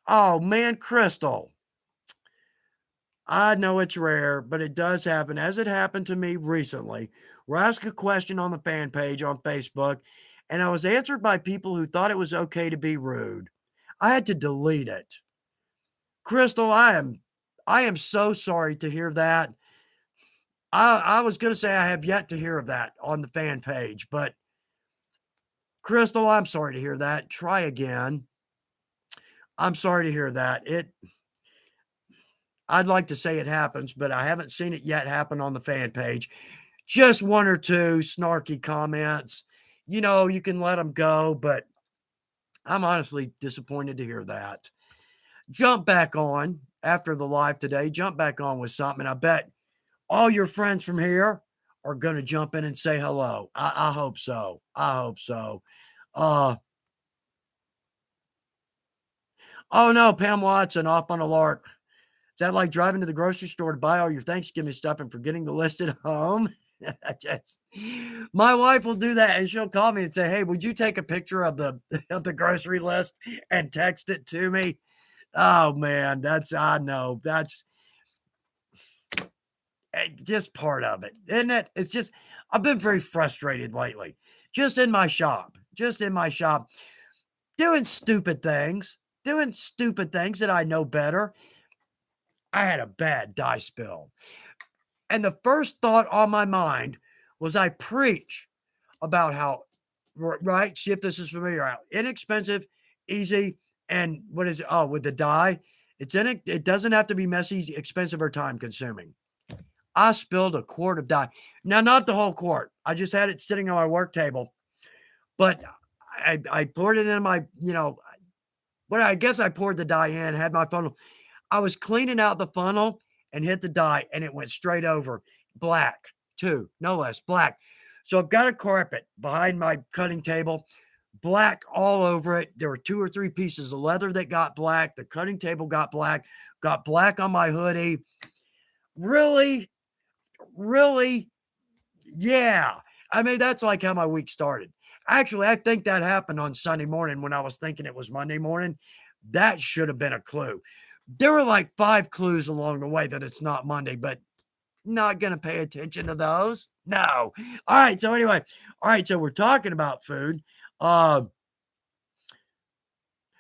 S1: oh man, Crystal. I know it's rare, but it does happen, as it happened to me recently, where I asked a question on the fan page on Facebook, and I was answered by people who thought it was okay to be rude. I had to delete it. Crystal, I am so sorry to hear that. I was going to say I have yet to hear of that on the fan page, but Crystal, I'm sorry to hear that. Try again. I'm sorry to hear that. I'd like to say it happens, but I haven't seen it yet happen on the fan page. Just one or two snarky comments. You can let them go, but I'm honestly disappointed to hear that. Jump back on after the live today. Jump back on with something. I bet all your friends from here are going to jump in and say hello. I hope so. I hope so. Uh, oh no, Pam Watson off on a lark. Is that like driving to the grocery store to buy all your Thanksgiving stuff and forgetting to list it home? Just, my wife will do that and she'll call me and say, "Hey, would you take a picture of the of the grocery list and text it to me?" Oh man, I know that's just part of it, isn't it? It's just I've been very frustrated lately. Just in my shop. doing stupid things that I know better. I had a bad dye spill. And the first thought on my mind was I preach about how, right? See if this is familiar. How inexpensive, easy, and what is it? Oh, with the dye, it doesn't have to be messy, expensive, or time consuming. I spilled a quart of dye. Now, not the whole quart. I just had it sitting on my work table, but I poured it in my, what I guess I poured the dye in, had my funnel. I was cleaning out the funnel and hit the dye, and it went straight over. Black, too, no less, black. So I've got a carpet behind my cutting table, black all over it. There were 2 or 3 pieces of leather that got black. The cutting table got black on my hoodie. Really? Really? Yeah. I mean, that's like how my week started. Actually, I think that happened on Sunday morning when I was thinking it was Monday morning. That should have been a clue. There were like 5 clues along the way that it's not Monday, but not gonna pay attention to those. No. All right, so anyway, all right, so we're talking about food. Um,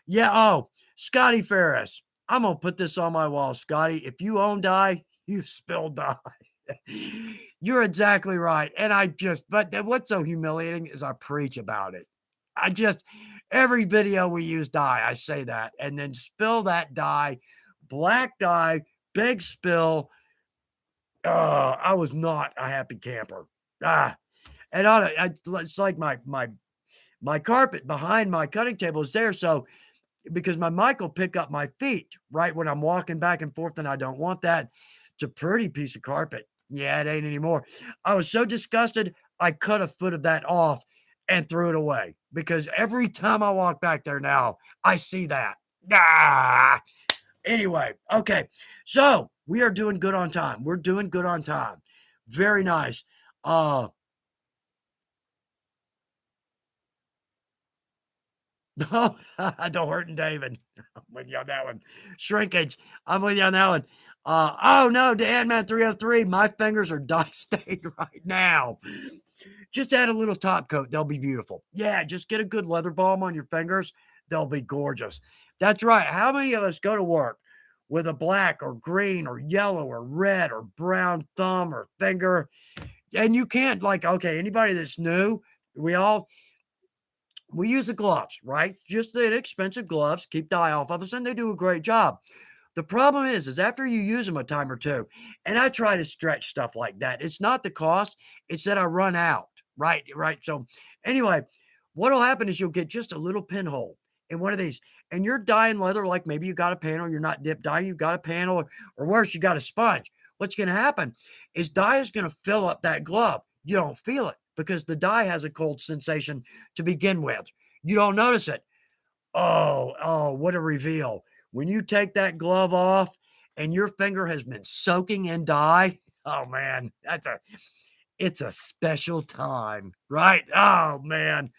S1: yeah, oh, Scotty Ferris. I'm gonna put this on my wall, Scotty. If you own dye, you've spilled dye. You're exactly right. And but what's so humiliating is I preach about it. I just, every video we use dye, I say that, and then spill that dye, black dye, big spill. I was not a happy camper. Ah, and it's like my carpet behind my cutting table is there. So because my mic will pick up my feet right when I'm walking back and forth, and I don't want that. It's a pretty piece of carpet. Yeah, it ain't anymore. I was so disgusted, I cut a foot of that off and threw it away because every time I walk back there now, I see that. Ah, anyway, okay. So we are doing good on time. We're doing good on time. Very nice. Uh, No, don't hurting David. I'm with you on that one. Shrinkage. I'm with you on that one. Oh no, to Ant-Man 303, my fingers are dye stained right now. Just add a little top coat. They'll be beautiful. Yeah, just get a good leather balm on your fingers. They'll be gorgeous. That's right. How many of us go to work with a black or green or yellow or red or brown thumb or finger? And you can't, like, okay, anybody that's new, we all we use the gloves, right? Just the inexpensive gloves, keep dye off of us, and they do a great job. The problem is after you use them a time or two, and I try to stretch stuff like that. It's not the cost; it's that I run out. Right, right. So anyway, what'll happen is you'll get just a little pinhole in one of these, and you're dyeing leather like maybe you got a panel. You're not dip dyeing. You've got a panel, or worse, you got a sponge. What's going to happen is dye is going to fill up that glove. You don't feel it because the dye has a cold sensation to begin with. You don't notice it. Oh, what a reveal. When you take that glove off and your finger has been soaking in dye, oh man, it's a special time, right? Oh man.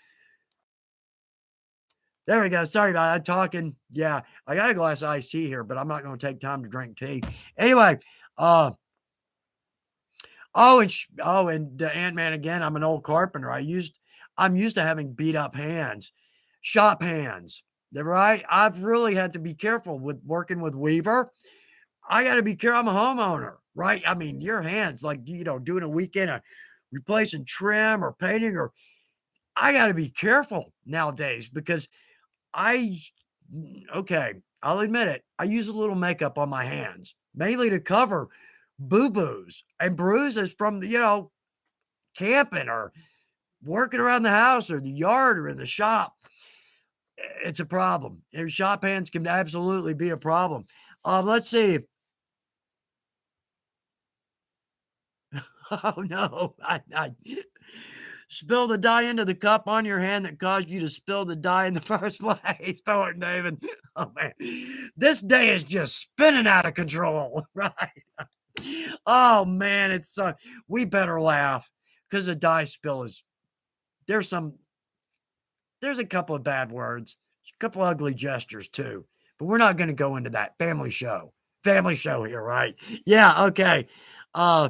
S1: There we go. Sorry about that. Talking. Yeah, I got a glass of iced tea here, but I'm not going to take time to drink tea. Anyway, uh, and the Ant-Man again. I'm an old carpenter. I'm used to having beat up hands, shop hands. Right? I've really had to be careful with working with Weaver. I got to be careful. I'm a homeowner, right? I mean, your hands, like doing a weekend of replacing trim or painting, or I got to be careful nowadays because I, okay, I'll admit it. I use a little makeup on my hands, mainly to cover boo-boos and bruises from, camping or working around the house or the yard or in the shop. It's a problem. And shop hands can absolutely be a problem. Let's see. Oh no, I spill the dye into the cup on your hand that caused you to spill the dye in the first place. Don't, David. Oh man, this day is just spinning out of control, right? Oh man, we better laugh because the dye spill is there's some there's a couple of bad words, a couple ugly gestures too, but we're not going to go into that. Family show here, right? Yeah, okay. Uh,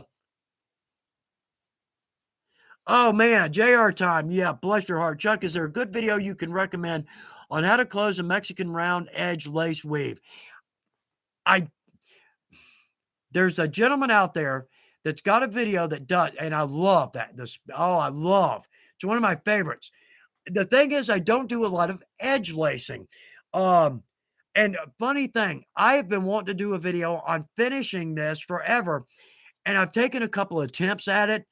S1: oh man, JR time. Yeah, bless your heart. Chuck, is there a good video you can recommend on how to close a Mexican round edge lace weave. I There's a gentleman out there that's got a video that does, and I love that. I love. It's one of my favorites. The thing is, I don't do a lot of edge lacing. Um, and funny thing, I have been wanting to do a video on finishing this forever, and I've taken a couple attempts at it.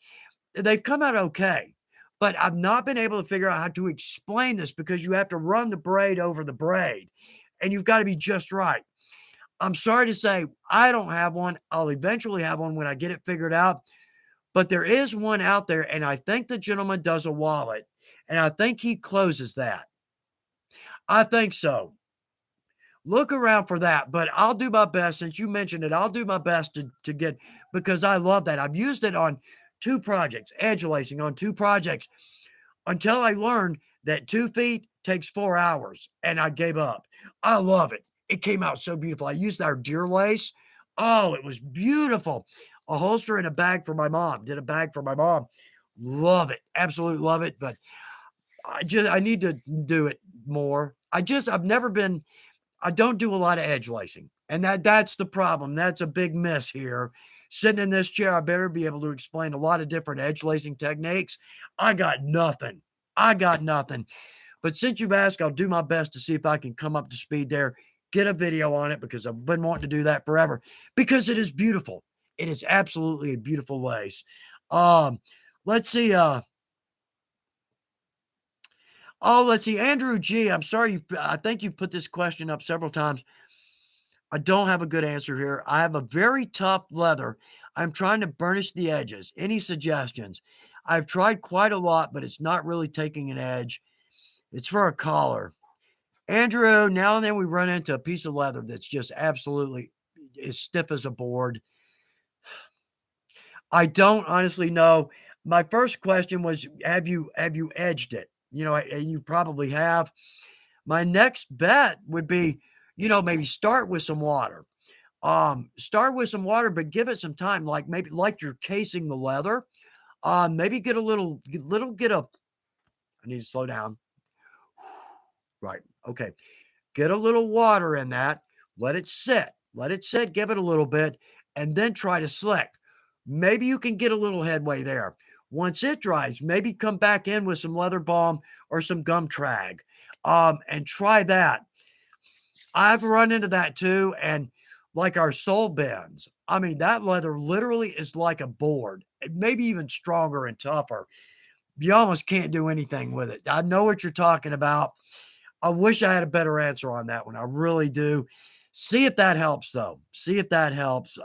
S1: They've come out okay, but I've not been able to figure out how to explain this because you have to run the braid over the braid, and you've got to be just right. I'm sorry to say I don't have one. I'll eventually have one when I get it figured out, but there is one out there, and I think the gentleman does a wallet, and I think he closes that. I think so. Look around for that, but I'll do my best since you mentioned it. I'll do my best to get because I love that. I've used it on 2 projects, edge lacing on 2 projects until I learned that 2 feet takes 4 hours, and I gave up. I love it. It came out so beautiful. I used our deer lace. Oh, it was beautiful. A holster and a bag for my mom. Did a bag for my mom. Love it. Absolutely love it, but I need to do it more. I've never been I don't do a lot of edge lacing, and that's the problem. That's a big miss here. Sitting in this chair, I better be able to explain a lot of different edge lacing techniques. I got nothing. I got nothing. But since you've asked, I'll do my best to see if I can come up to speed there, get a video on it because I've been wanting to do that forever because it is beautiful. It is absolutely a beautiful lace. Um, let's see. Let's see. Andrew G. I'm sorry. I think you've put this question up several times. I don't have a good answer here. I have a very tough leather. I'm trying to burnish the edges. Any suggestions? I've tried quite a lot, but it's not really taking an edge. It's for a collar. Andrew, now and then we run into a piece of leather that's just absolutely as stiff as a board. I don't honestly know. My first question was, have you edged it? And you probably have. My next bet would be, maybe start with some water. Start with some water, but give it some time, like maybe like you're casing the leather. Maybe get a little get a I need to slow down. Right. Okay. Get a little water in that. Let it sit. Let it sit, give it a little bit, and then try to slick. Maybe you can get a little headway there. Once it dries, maybe come back in with some leather balm or some gum trag. And try that. I've run into that too, and like our sole bends, I mean, that leather literally is like a board, maybe even stronger and tougher. You almost can't do anything with it. I know what you're talking about. I wish I had a better answer on that one. I really do. See if that helps, though. See if that helps.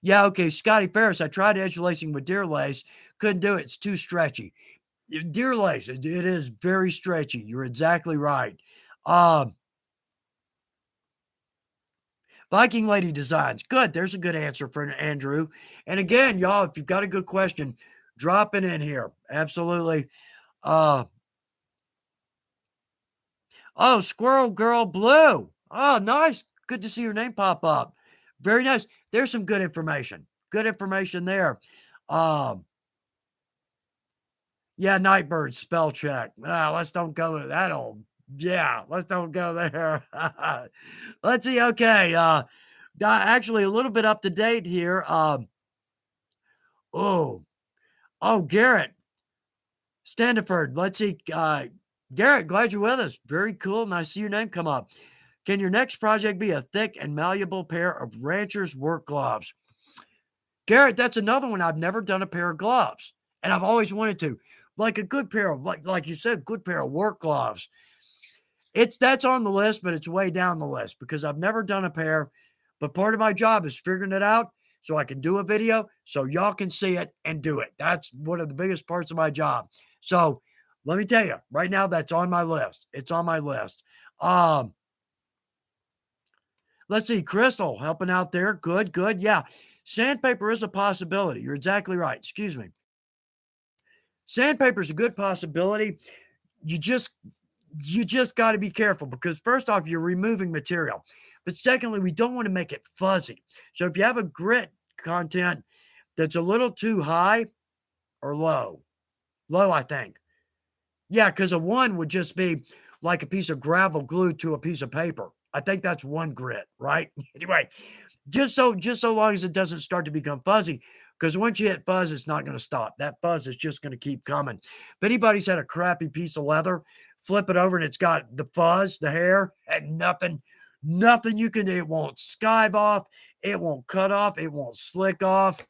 S1: Yeah, okay. Scotty Ferris, I tried edge lacing with deer lace. Couldn't do it. It's too stretchy. Deer lace, it is very stretchy. You're exactly right. Um, Viking Lady Designs. Good. There's a good answer for Andrew. And again, y'all, if you've got a good question, drop it in here. Absolutely. Uh, oh, Squirrel Girl Blue. Oh, nice. Good to see your name pop up. Very nice. There's some good information. Good information there. Um, yeah, Nightbird spell check. Let's don't go to that old. Yeah, let's don't go there. Let's see. Okay. Actually, a little bit up to date here. Oh, Garrett Standiford. Let's see. Garrett, glad you're with us. Very cool. And I see your name come up. Can your next project be a thick and malleable pair of rancher's work gloves? Garrett, that's another one. I've never done a pair of gloves, and I've always wanted to. Like a good pair of, like you said, good pair of work gloves. That's on the list, but it's way down the list because I've never done a pair. But part of my job is figuring it out so I can do a video so y'all can see it and do it. That's one of the biggest parts of my job. So let me tell you, right now that's on my list. It's on my list. Um, let's see, Crystal helping out there. Good, good. Yeah. Sandpaper is a possibility. You're exactly right. Excuse me. Sandpaper is a good possibility. You just you just got to be careful because first off, you're removing material. But secondly, we don't want to make it fuzzy. So if you have a grit content that's a little too high or low, I think. Yeah, because a 1 would just be like a piece of gravel glued to a piece of paper. I think that's 1 grit, right? Anyway, just so long as it doesn't start to become fuzzy, because once you hit fuzz, it's not gonna stop. That fuzz is just gonna keep coming. If anybody's had a crappy piece of leather, flip it over and it's got the fuzz, the hair, and nothing you can do. It won't skive off, it won't cut off, it won't slick off.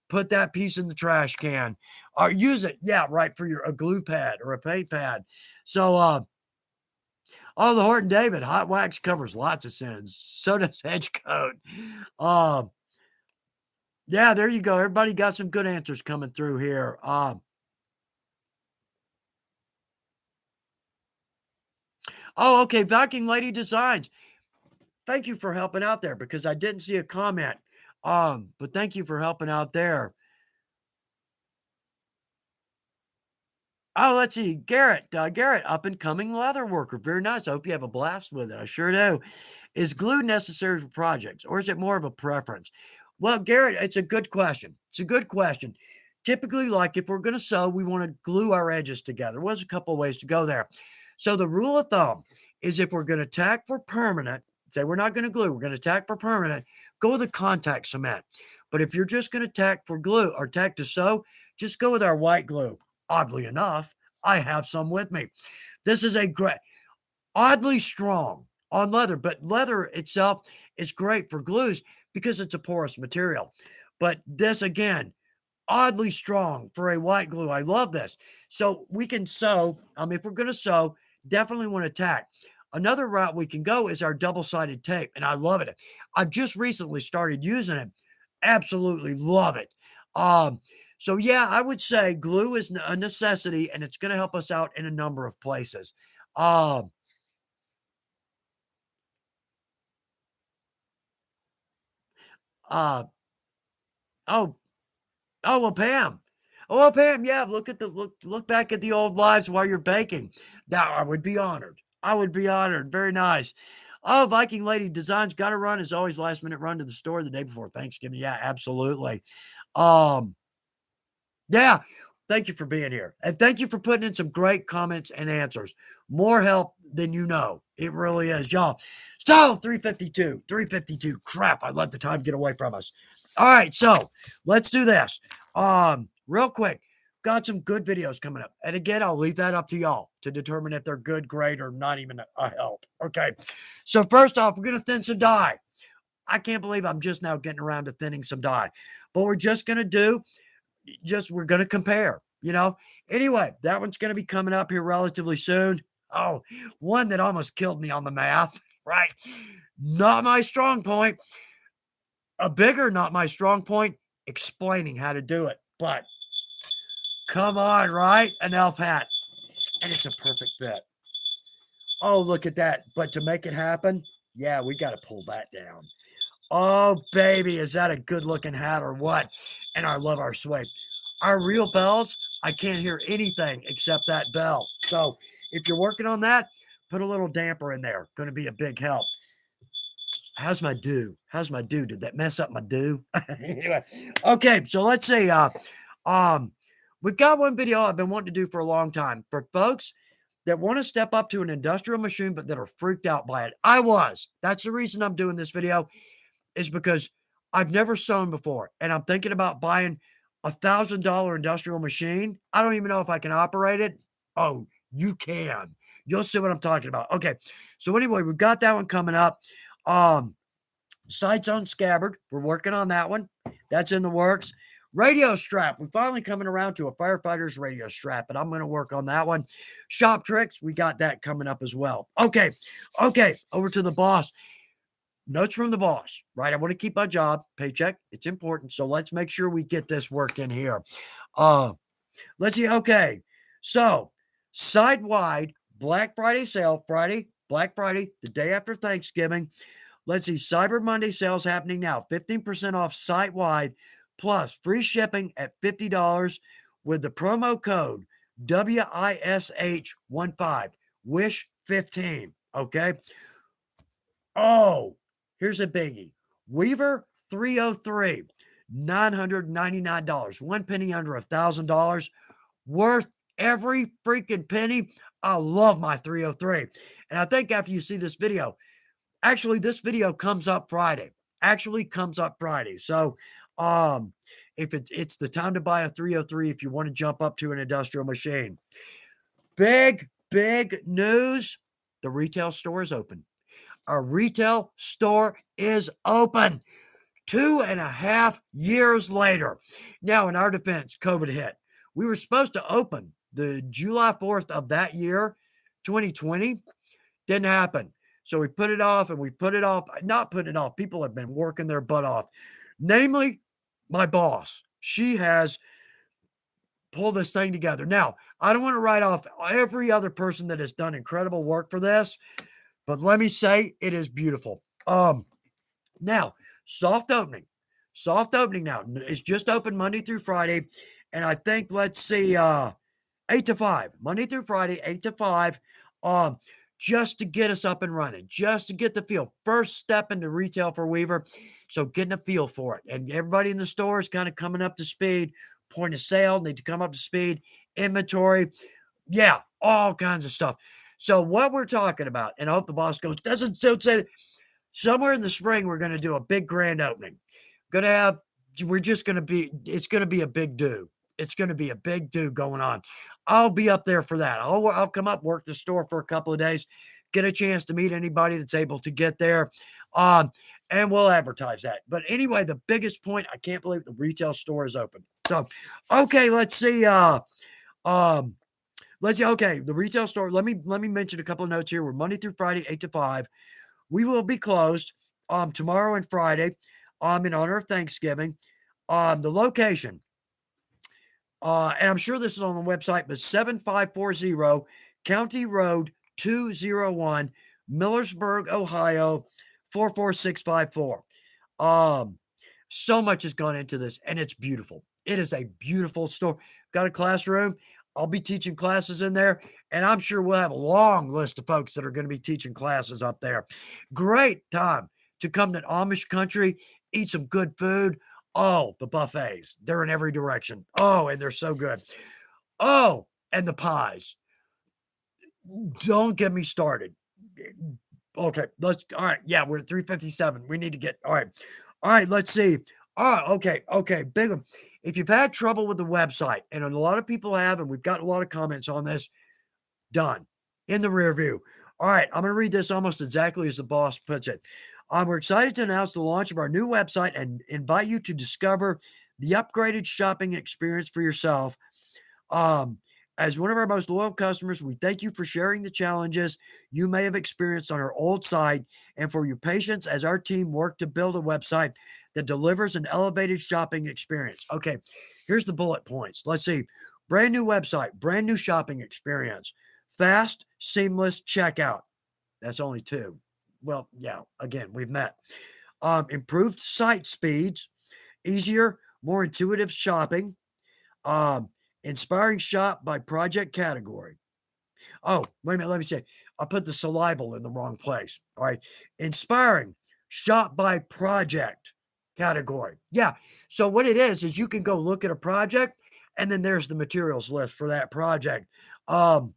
S1: Put that piece in the trash can or use it. Yeah, right, for your a glue pad or a paint pad. So, oh, the Horton David, hot wax covers lots of sins. So does Edge Coat. Um, yeah, there you go. Everybody got some good answers coming through here. Oh, okay. Viking Lady Designs. Thank you for helping out there because I didn't see a comment. But thank you for helping out there. Oh, let's see. Garrett, up and coming leather worker. Very nice. I hope you have a blast with it. I sure do. Is glue necessary for projects or is it more of a preference? Well, Garrett, it's a good question. It's a good question. Typically, like if we're going to sew, we want to glue our edges together. Well, there's a couple of ways to go there. So the rule of thumb is if we're going to tack for permanent, say we're not going to glue, we're going to tack for permanent, go with a contact cement. But if you're just going to tack for glue or tack to sew, just go with our white glue. Oddly enough, I have some with me. This is a great, oddly strong on leather, but leather itself is great for glues because it's a porous material. But this again, oddly strong for a white glue. I love this. So we can sew. If we're going to sew, definitely want to tack. Another route we can go is our double-sided tape, and I love it. I've just recently started using it. Absolutely love it. Um, so yeah, I would say glue is a necessity, and it's going to help us out in a number of places. Um, uh, oh, oh, well, Pam. Oh, well, Pam, yeah, look back at the old lives while you're baking. Now, I would be honored. I would be honored. Very nice. Oh, Viking Lady Designs got to run as always. Last minute run to the store the day before Thanksgiving. Yeah, absolutely. Um, yeah. Thank you for being here. And thank you for putting in some great comments and answers. More help than you know. It really is, y'all. So 352, 352. Crap, I let the time get away from us. All right, so let's do this. Real quick. Got some good videos coming up. And again, I'll leave that up to y'all to determine if they're good, great, or not even a help. Okay. So first off, we're gonna thin some dye. I can't believe I'm just now getting around to thinning some dye. But we're just gonna do just we're going to compare, you know. Anyway, that one's going to be coming up here relatively soon. Oh, one that almost killed me on the math, right? Not my strong point. A bigger, not my strong point, explaining how to do it. But come on, right? An elf hat. And it's a perfect fit. Oh, look at that. But to make it happen, yeah, we got to pull that down. Oh, baby, is that a good looking hat or what? And I love our suede. Our real bells, I can't hear anything except that bell. So if you're working on that, put a little damper in there. Going to be a big help. How's my do? How's my do? Did that mess up my do? Anyway, okay, so let's see. Um, we've got one video I've been wanting to do for a long time for folks that want to step up to an industrial machine, but that are freaked out by it. I was. That's the reason I'm doing this video is because I've never sewn before and I'm thinking about buying $1,000 industrial machine. I don't even know if I can operate it. Oh, you can. You'll see what I'm talking about. Okay. So anyway, we've got that one coming up. Um, Sights on Scabbard. We're working on that one. That's in the works. Radio strap. We're finally coming around to a firefighter's radio strap, but I'm going to work on that one. Shop tricks. We got that coming up as well. Okay. Okay. Over to the boss. Notes from the boss, right? I want to keep my job, paycheck. It's important. So let's make sure we get this work in here. Uh, let's see. Okay. So side wide Black Friday sale, Black Friday, the day after Thanksgiving. Let's see. Cyber Monday sales happening now. 15% off site wide plus free shipping at $50 with the promo code WISH15, wish 15. Okay. Oh, here's a biggie. Weaver 303, $999. One penny under $1,000. Worth Every freaking penny. I love my 303. And I think after you see this video, actually, this video comes up Friday. Actually comes up Friday. So, um, if it's the time to buy a 303 if you want to jump up to an industrial machine. Big news. The retail store is open. Our retail store is open 2.5 years later. Now, in our defense, COVID hit. We were supposed to open the July 4th of that year, 2020. Didn't happen. So we put it off and we put it off, not put it off. People have been working their butt off. Namely, my boss. She has pulled this thing together. Now, I don't want to write off every other person that has done incredible work for this, but let me say it is beautiful. Now, soft opening. Soft opening now. It's just open Monday through Friday. And I think, let's see, 8 to 5. Monday through Friday, 8 to 5. Um, just to get us up and running, just to get the feel. First step into retail for Weaver. So getting a feel for it. And everybody in the store is kind of coming up to speed. Point of sale, need to come up to speed. Inventory. Yeah, all kinds of stuff. So what we're talking about, and I hope the boss goes, don't say somewhere in the spring, we're going to do a big grand opening. Gonna have, we're just going to be, it's going to be a big do. It's going to be a big do going on. I'll be up there for that. I'll come up, work the store for a couple of days, get a chance to meet anybody that's able to get there. Um, and we'll advertise that. But anyway, the biggest point, I can't believe the retail store is open. So, okay, let's see. Um, let's see. Okay, the retail store. Let me mention a couple of notes here. We're Monday through Friday, 8 to 5. We will be closed tomorrow and Friday in honor of Thanksgiving. The location, and I'm sure this is on the website, but 7540 County Road 201, Millersburg, Ohio 44654. Um, so much has gone into this, and it's beautiful. It is a beautiful store. Got a classroom. I'll be teaching classes in there, and I'm sure we'll have a long list of folks that are going to be teaching classes up there. Great time to come to Amish country, eat some good food. Oh, the buffets. They're in every direction. Oh, and they're so good. Oh, and the pies. Don't get me started. Okay, all right. Yeah, we're at 357. We need to get, all right. All right, let's see. Okay. Big one. If you've had trouble with the website, and a lot of people have, and we've got a lot of comments on this, done in the rear view. All right, I'm going to read this almost exactly as the boss puts it. We're excited to announce the launch of our new website and invite you to discover the upgraded shopping experience for yourself. Um, as one of our most loyal customers, we thank you for sharing the challenges you may have experienced on our old site and for your patience as our team worked to build a website that delivers an elevated shopping experience. Okay, here's the bullet points. Let's see. Brand new website, brand new shopping experience, fast, seamless checkout. That's only two. Well, yeah, again, we've met. Improved site speeds, easier, more intuitive shopping, um, inspiring shop by project category. Oh, wait a minute. Let me say, I put the syllable in the wrong place. All right. Inspiring shop by project category. Yeah. So what it is you can go look at a project and then there's the materials list for that project. Um,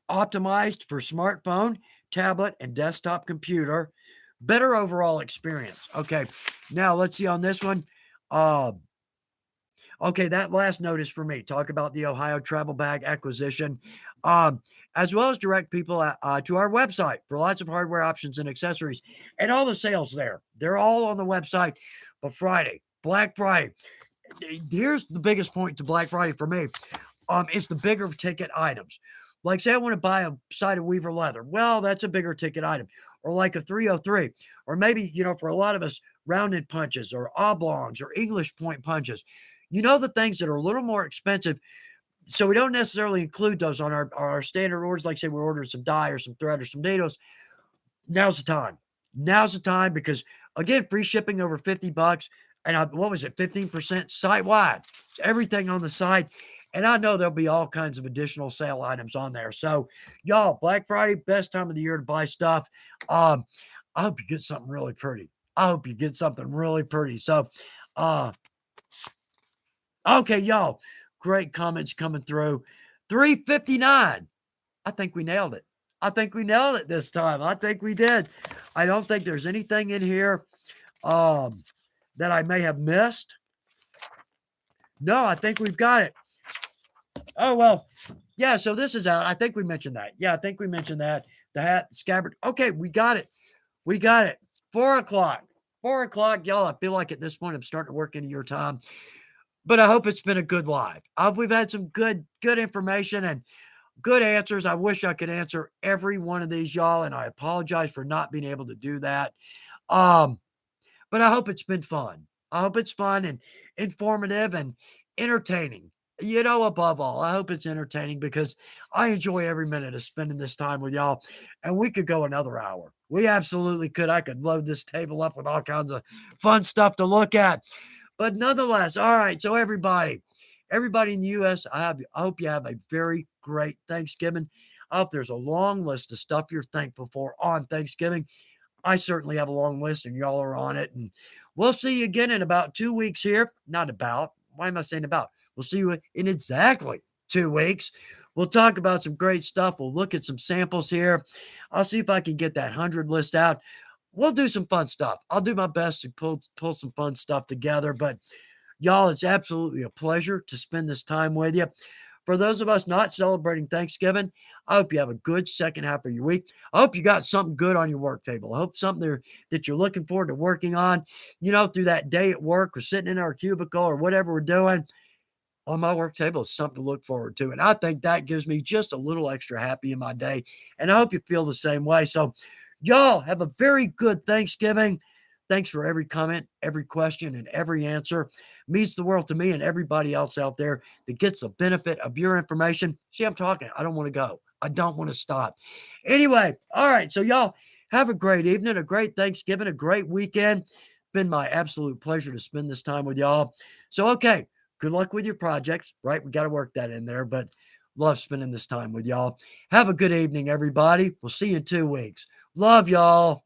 S1: Optimized for smartphone, tablet, and desktop computer. Better overall experience. Okay. Now let's see on this one. Um, Okay, that last note is for me. Talk about the Ohio travel bag acquisition, um, as well as direct people to our website for lots of hardware options and accessories and all the sales there. They're all on the website. But Friday, Black Friday, here's the biggest point to Black Friday for me. It's the bigger ticket items. Like, say I want to buy a side of Weaver leather. Well, that's a bigger ticket item. Or like a 303. Or maybe, for a lot of us, rounded punches or oblongs or English point punches. The things that are a little more expensive. So we don't necessarily include those on our standard orders. Like, say we're ordering some dye or some thread or some needles. Now's the time. Now's the time because, again, free shipping over $50. And what was it, 15% site wide? Everything on the site. And I know there'll be all kinds of additional sale items on there. So, y'all, Black Friday, best time of the year to buy stuff. Um, I hope you get something really pretty. I hope you get something really pretty. So, uh, okay, y'all, great comments coming through. 359. I think we nailed it. I think we nailed it this time. I think we did. I don't think there's anything in here um, that I may have missed. No, I think we've got it. Oh, well, yeah, so this is out. I think we mentioned that. Yeah, I think we mentioned that. The hat, the scabbard. Okay, we got it. We got it. 4 o'clock. 4 o'clock, y'all. I feel like at this point I'm starting to work into your time. But I hope it's been a good live. I hope we've had some good information and good answers. I wish I could answer every one of these, y'all, and I apologize for not being able to do that. Um, but I hope it's been fun. I hope it's fun and informative and entertaining. Above all, I hope it's entertaining because I enjoy every minute of spending this time with y'all. And we could go another hour. We absolutely could. I could load this table up with all kinds of fun stuff to look at. But nonetheless, all right. So everybody in the U.S., I hope you have a very great Thanksgiving. I hope there's a long list of stuff you're thankful for on Thanksgiving. I certainly have a long list, and y'all are on it. And we'll see you again in about 2 weeks here. Not about. Why am I saying about? We'll see you in exactly 2 weeks. We'll talk about some great stuff. We'll look at some samples here. I'll see if I can get that 100 list out. We'll do some fun stuff. I'll do my best to pull some fun stuff together. But y'all, it's absolutely a pleasure to spend this time with you. For those of us not celebrating Thanksgiving, I hope you have a good second half of your week. I hope you got something good on your work table. I hope something there that you're looking forward to working on, through that day at work or sitting in our cubicle or whatever we're doing. On my work table is something to look forward to. And I think that gives me just a little extra happy in my day. And I hope you feel the same way. So, y'all have a very good Thanksgiving. Thanks for every comment, every question, and every answer. Means the world to me and everybody else out there that gets the benefit of your information. See, I'm talking. I don't want to go. I don't want to stop. Anyway, all right. So, y'all have a great evening, a great Thanksgiving, a great weekend. Been my absolute pleasure to spend this time with y'all. So, okay. Good luck with your projects, right? We got to work that in there, but love spending this time with y'all. Have a good evening, everybody. We'll see you in 2 weeks. Love y'all.